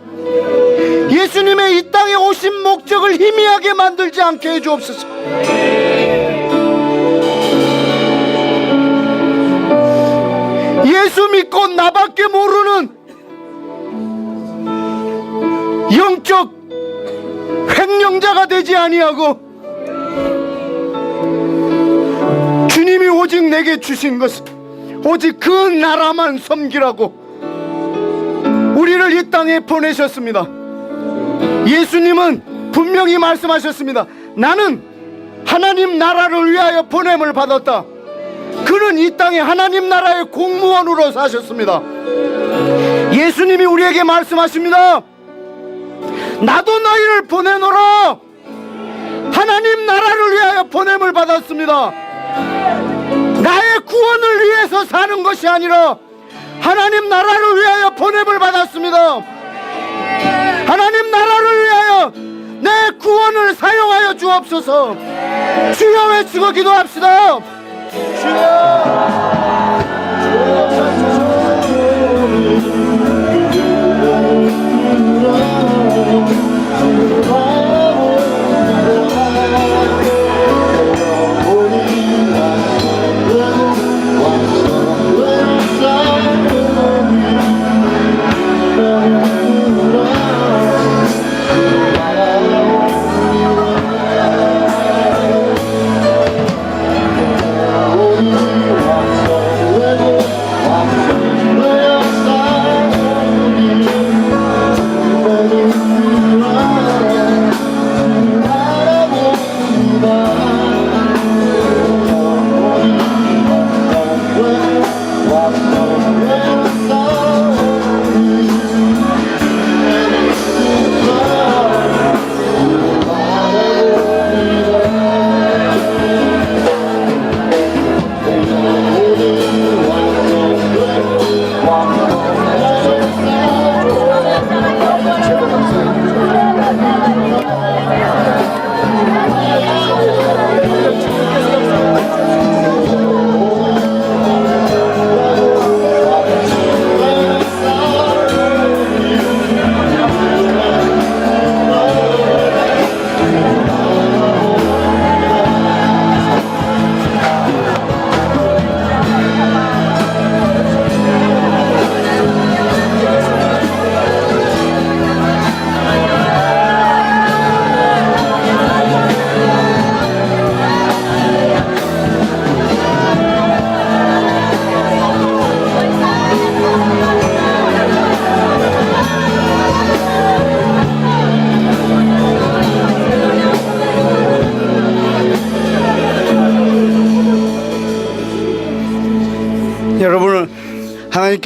예수님의 이 땅에 오신 목적을 희미하게 만들지 않게 해주옵소서. 예수 믿고 나밖에 모르는 영적 횡령자가 되지 아니하고, 주님이 오직 내게 주신 것은 오직 그 나라만 섬기라고 우리를 이 땅에 보내셨습니다. 예수님은 분명히 말씀하셨습니다. 나는 하나님 나라를 위하여 보냄을 받았다. 그는 이 땅에 하나님 나라의 공무원으로 사셨습니다. 예수님이 우리에게 말씀하십니다. 나도 너희를 보내노라. 하나님 나라를 위하여 보냄을 받았습니다. 나의 구원을 위해서 사는 것이 아니라 하나님 나라를 위하여 보냄을 받았습니다. 하나님 나라를 위하여 내 구원을 사용하여 주옵소서. 주여 외치고 기도합시다.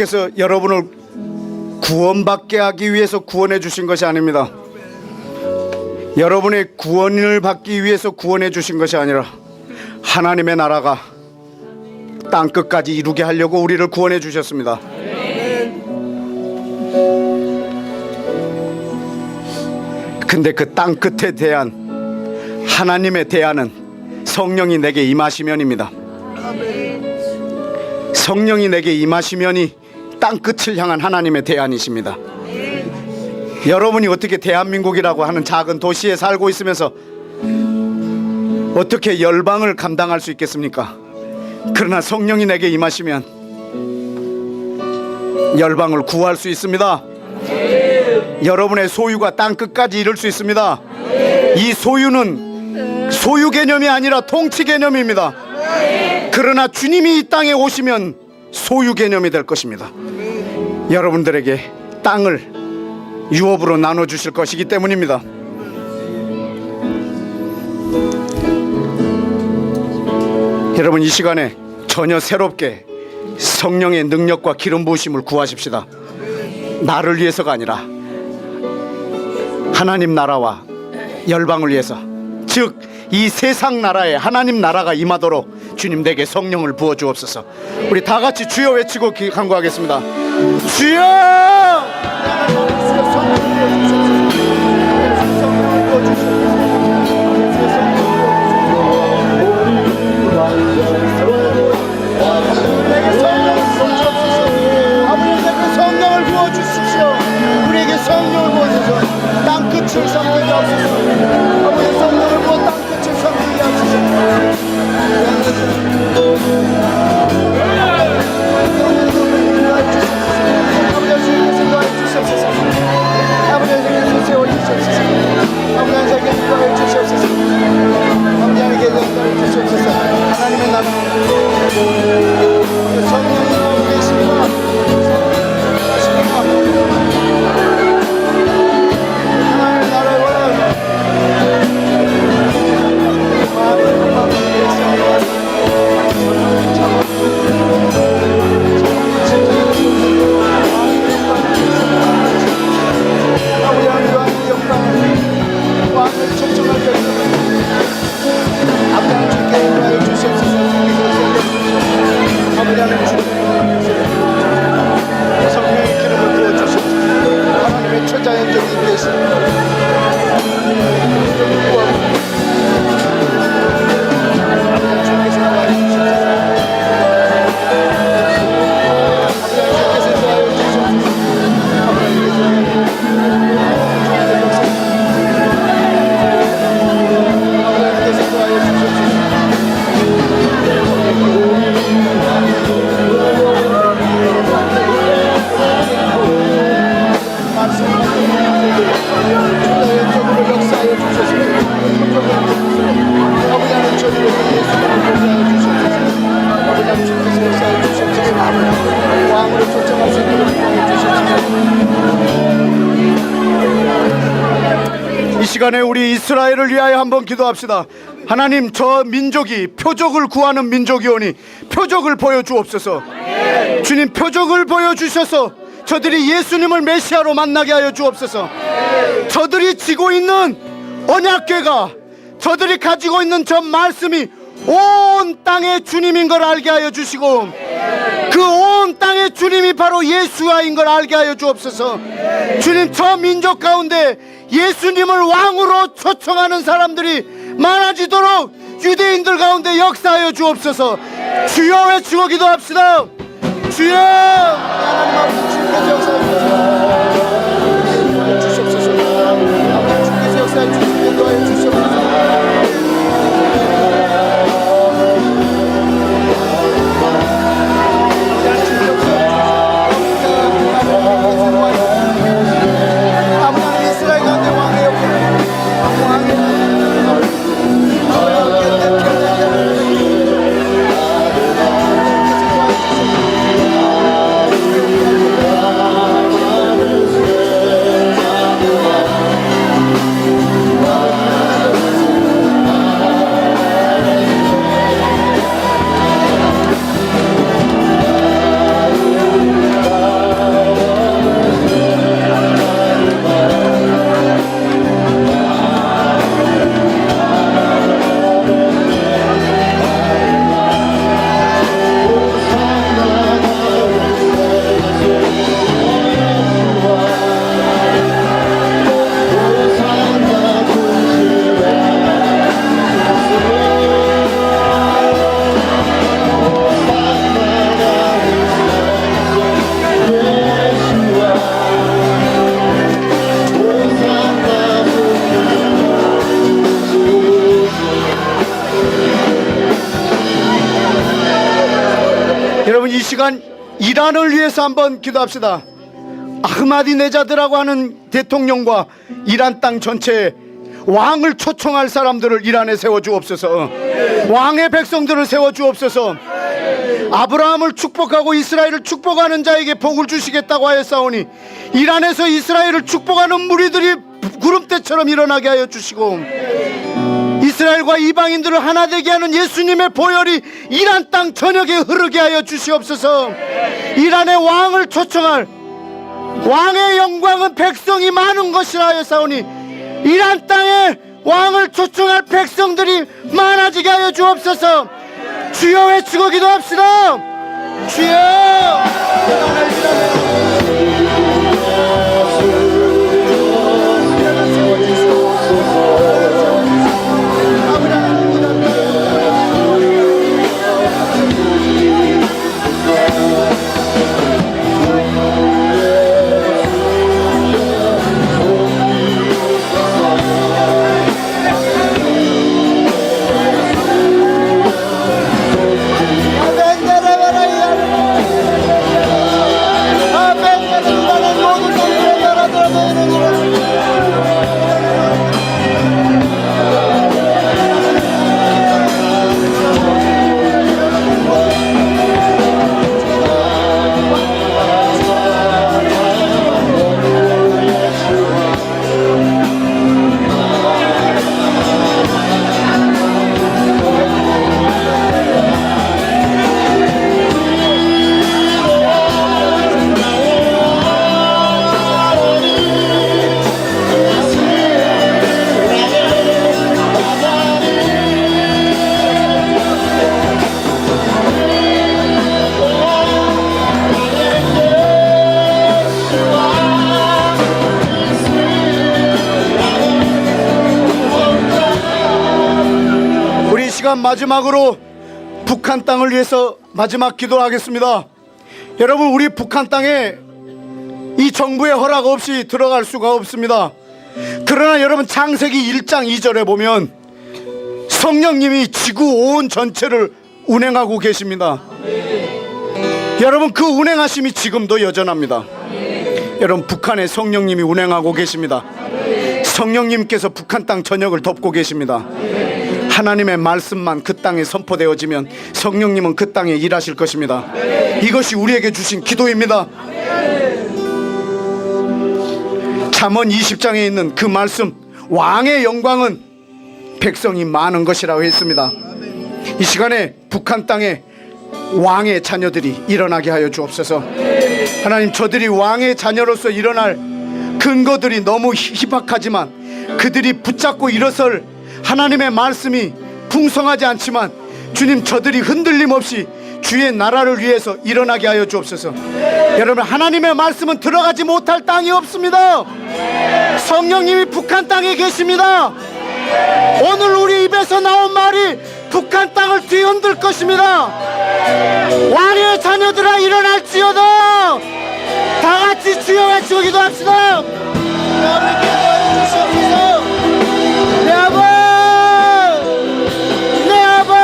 주님께서 여러분을 구원받게 하기 위해서 구원해 주신 것이 아닙니다. 여러분의 구원을 받기 위해서 구원해 주신 것이 아니라 하나님의 나라가 땅끝까지 이루게 하려고 우리를 구원해 주셨습니다. 근데 그 땅끝에 대한 하나님의 대안은 성령이 내게 임하시면입니다. 성령이 내게 임하시면이 땅끝을 향한 하나님의 대안이십니다. 여러분이 어떻게 대한민국이라고 하는 작은 도시에 살고 있으면서 어떻게 열방을 감당할 수 있겠습니까? 그러나 성령이 내게 임하시면 열방을 구할 수 있습니다. 여러분의 소유가 땅끝까지 이룰 수 있습니다. 이 소유는 소유 개념이 아니라 통치 개념입니다. 그러나 주님이 이 땅에 오시면 소유 개념이 될 것입니다. 여러분들에게 땅을 유업으로 나눠주실 것이기 때문입니다. 여러분, 이 시간에 전혀 새롭게 성령의 능력과 기름 부으심을 구하십시다. 나를 위해서가 아니라 하나님 나라와 열방을 위해서, 즉 이 세상 나라에 하나님 나라가 임하도록 주님 내게 성령을 부어 주옵소서. 우리 다 같이 주여 외치고 간구하겠습니다. 주여! 성령을 부어주십시오. 우리에게 성령을 부어주셔서 땅끝을 삼키게 하옵소서. 아버지, 성령을 부어 땅끝을 삼키게 하옵소서. 아버지, 주님께서 도와해 주시옵소서. 아버지, 주님께서 세워주시옵소서. 아버지, 주님께서 도와해 주시옵소서. 아버지, 주님께서 도와해 주시옵소서. 하나님의 나라 성령이 오고 계십니다. 하나님의 나라를 원하는 아버지 하나님의 영광을 왕을 청청하게 아버지 하나님 주께 인도하여 주시옵소서. 아버지 하나님 주께 성령의 기름을 부어주시옵소서. 하나님의 초자연적인 계신 이 시간에 우리 이스라엘을 위하여 한번 기도합시다. 하나님, 저 민족이 표적을 구하는 민족이오니 표적을 보여주옵소서. 주님, 표적을 보여주셔서 저들이 예수님을 메시아로 만나게 하여 주옵소서. 저들이 지고 있는 언약궤가, 저들이 가지고 있는 저 말씀이 온 땅의 주님인 걸 알게 하여 주시고, 그 온 땅의 주님이 바로 예수와인 걸 알게 하여 주옵소서. 주님, 저 민족 가운데 예수님을 왕으로 초청하는 사람들이 많아지도록 유대인들 가운데 역사하여 주옵소서. 주여 외치고 기도합시다. 주여! 하나님 아버지, 주께서 역사해 주시옵소서. 아버지, 주께서 역사해 주시옵소서. 도와해 주시옵소서. 시간 이란을 위해서 한번 기도합시다. 아흐마디네자드라고 하는 대통령과 이란 땅 전체에 왕을 초청할 사람들을 이란에 세워주옵소서. 왕의 백성들을 세워주옵소서. 아브라함을 축복하고 이스라엘을 축복하는 자에게 복을 주시겠다고 하였사오니 이란에서 이스라엘을 축복하는 무리들이 구름대처럼 일어나게 하여 주시고, 이스라엘과 이방인들을 하나 되게 하는 예수님의 보혈이 이란 땅 전역에 흐르게 하여 주시옵소서. 이란의 왕을 초청할, 왕의 영광은 백성이 많은 것이라 하였사오니 이란 땅에 왕을 초청할 백성들이 많아지게 하여 주옵소서. 주여 외치고 기도합시다. 주여. 마지막으로 북한 땅을 위해서 마지막 기도하겠습니다. 여러분, 우리 북한 땅에 이 정부의 허락 없이 들어갈 수가 없습니다. 그러나 여러분, 창세기 1장 2절에 보면 성령님이 지구 온 전체를 운행하고 계십니다. 여러분, 그 운행하심이 지금도 여전합니다. 여러분, 북한에 성령님이 운행하고 계십니다. 성령님께서 북한 땅 전역을 덮고 계십니다. 하나님의 말씀만 그 땅에 선포되어지면 성령님은 그 땅에 일하실 것입니다. 이것이 우리에게 주신 기도입니다. 잠언 20장에 있는 그 말씀, 왕의 영광은 백성이 많은 것이라고 했습니다. 이 시간에 북한 땅에 왕의 자녀들이 일어나게 하여 주옵소서. 하나님, 저들이 왕의 자녀로서 일어날 근거들이 너무 희박하지만 그들이 붙잡고 일어설 하나님의 말씀이 풍성하지 않지만 주님, 저들이 흔들림 없이 주의 나라를 위해서 일어나게 하여 주옵소서. 여러분, 하나님의 말씀은 들어가지 못할 땅이 없습니다. 성령님이 북한 땅에 계십니다. 오늘 우리 입에서 나온 말이 북한 땅을 뒤흔들 것입니다. 왕의 자녀들아 일어날지어다. 다 같이 주여 외치고 기도합시다. 내 아버, 내 아버,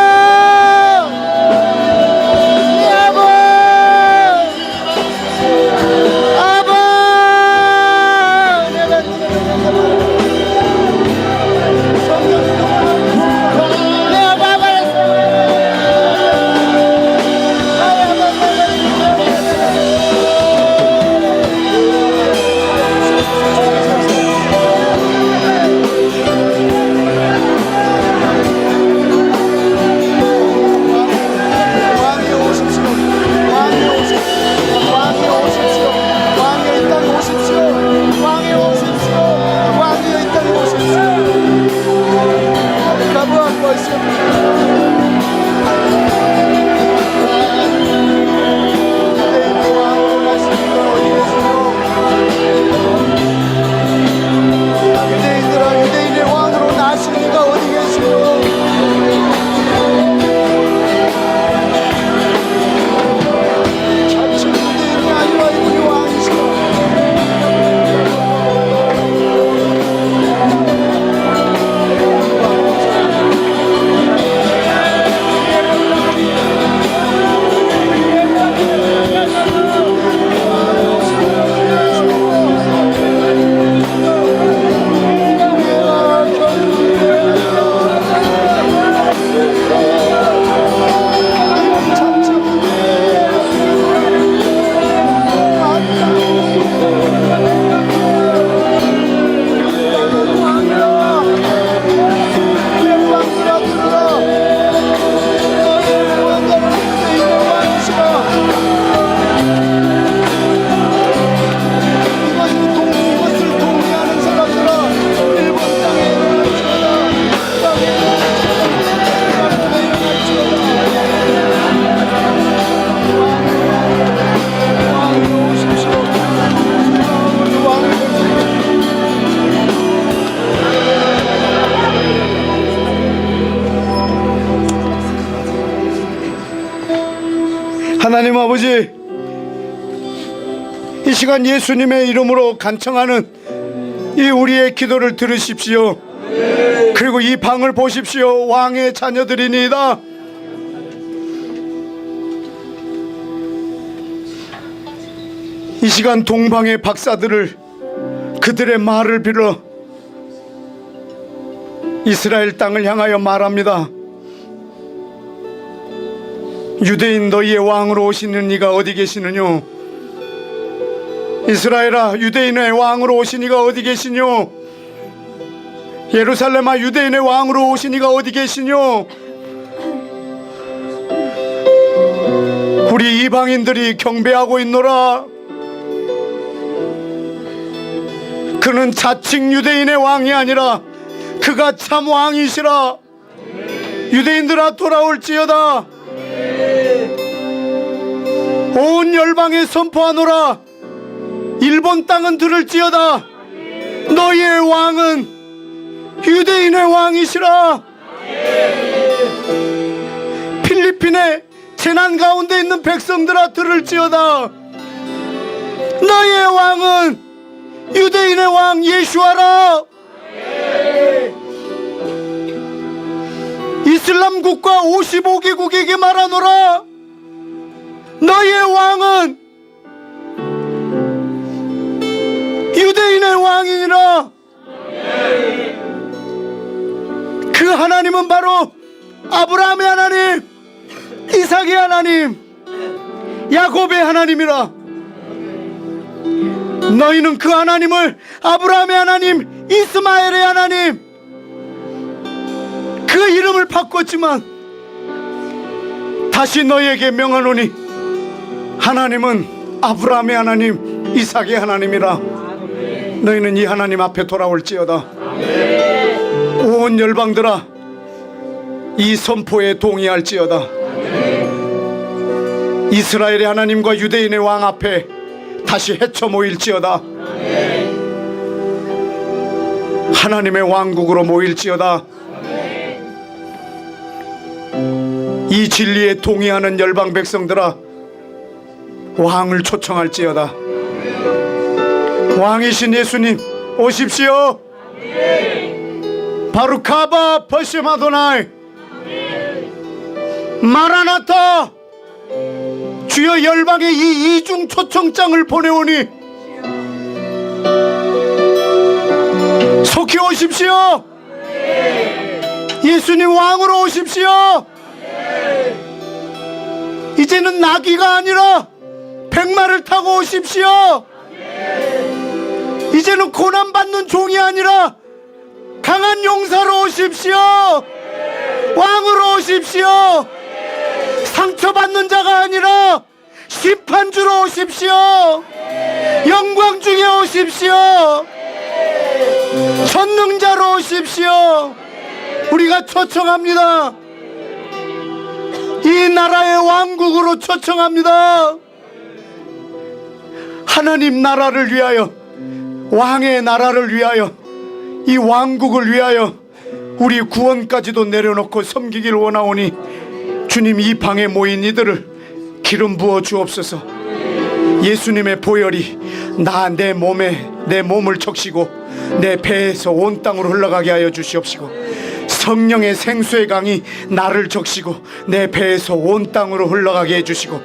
내 아버, 아버, 내 아버, 시간 예수님의 이름으로 간청하는 이 우리의 기도를 들으십시오. 그리고 이 방을 보십시오. 왕의 자녀들이니이다. 이 시간 동방의 박사들을 그들의 말을 빌어 이스라엘 땅을 향하여 말합니다. 유대인 너희의 왕으로 오시는 이가 어디 계시느뇨? 이스라엘아, 유대인의 왕으로 오신 이가 어디 계시뇨? 예루살렘아, 유대인의 왕으로 오신 이가 어디 계시뇨? 우리 이방인들이 경배하고 있노라. 그는 자칭 유대인의 왕이 아니라 그가 참 왕이시라. 유대인들아, 돌아올지어다. 온 열방에 선포하노라. 일본 땅은 들을지어다. 너희의 왕은 유대인의 왕이시라. 필리핀의 재난 가운데 있는 백성들아, 들을지어다. 너희의 왕은 유대인의 왕 예수아라. 이슬람 국가 55개국에게 말하노라. 너희의 왕은 유대인의 왕이니라. 그 하나님은 바로 아브라함의 하나님, 이삭의 하나님, 야곱의 하나님이라. 너희는 그 하나님을 아브라함의 하나님, 이스마엘의 하나님, 그 이름을 바꿨지만 다시 너희에게 명하노니 하나님은 아브라함의 하나님, 이삭의 하나님이라. 너희는 이 하나님 앞에 돌아올지어다. 온 열방들아, 이 선포에 동의할지어다. 이스라엘의 하나님과 유대인의 왕 앞에 다시 헤쳐 모일지어다. 하나님의 왕국으로 모일지어다. 이 진리에 동의하는 열방 백성들아, 왕을 초청할지어다. 왕이신 예수님 오십시오. 바루카바 버심 아도나이. 마라나타. 주여, 열방에 이 이중 초청장을 보내오니 속히 오십시오. 예수님 왕으로 오십시오. 이제는 나귀가 아니라 백마를 타고 오십시오. 이제는 고난받는 종이 아니라 강한 용사로 오십시오. 왕으로 오십시오. 상처받는 자가 아니라 심판주로 오십시오. 영광 중에 오십시오. 전능자로 오십시오. 우리가 초청합니다. 이 나라의 왕국으로 초청합니다. 하나님 나라를 위하여, 왕의 나라를 위하여, 이 왕국을 위하여 우리 구원까지도 내려놓고 섬기길 원하오니 주님, 이 방에 모인 이들을 기름 부어 주옵소서. 예수님의 보혈이 내 몸을 적시고 내 배에서 온 땅으로 흘러가게 하여 주시옵시고, 성령의 생수의 강이 나를 적시고 내 배에서 온 땅으로 흘러가게 해주시고,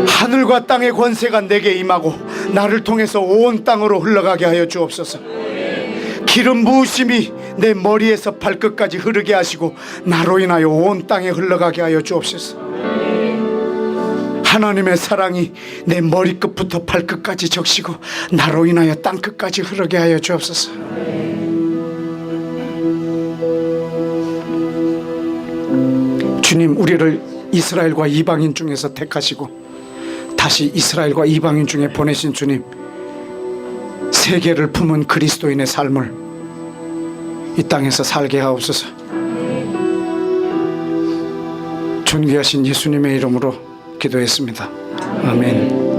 하늘과 땅의 권세가 내게 임하고 나를 통해서 온 땅으로 흘러가게 하여 주옵소서. 기름 부으심이 내 머리에서 발끝까지 흐르게 하시고 나로 인하여 온 땅에 흘러가게 하여 주옵소서. 하나님의 사랑이 내 머리끝부터 발끝까지 적시고 나로 인하여 땅끝까지 흐르게 하여 주옵소서. 주님, 우리를 이스라엘과 이방인 중에서 택하시고 다시 이스라엘과 이방인 중에 보내신 주님, 세계를 품은 그리스도인의 삶을 이 땅에서 살게 하옵소서. 존귀하신 예수님의 이름으로 기도했습니다. 아멘.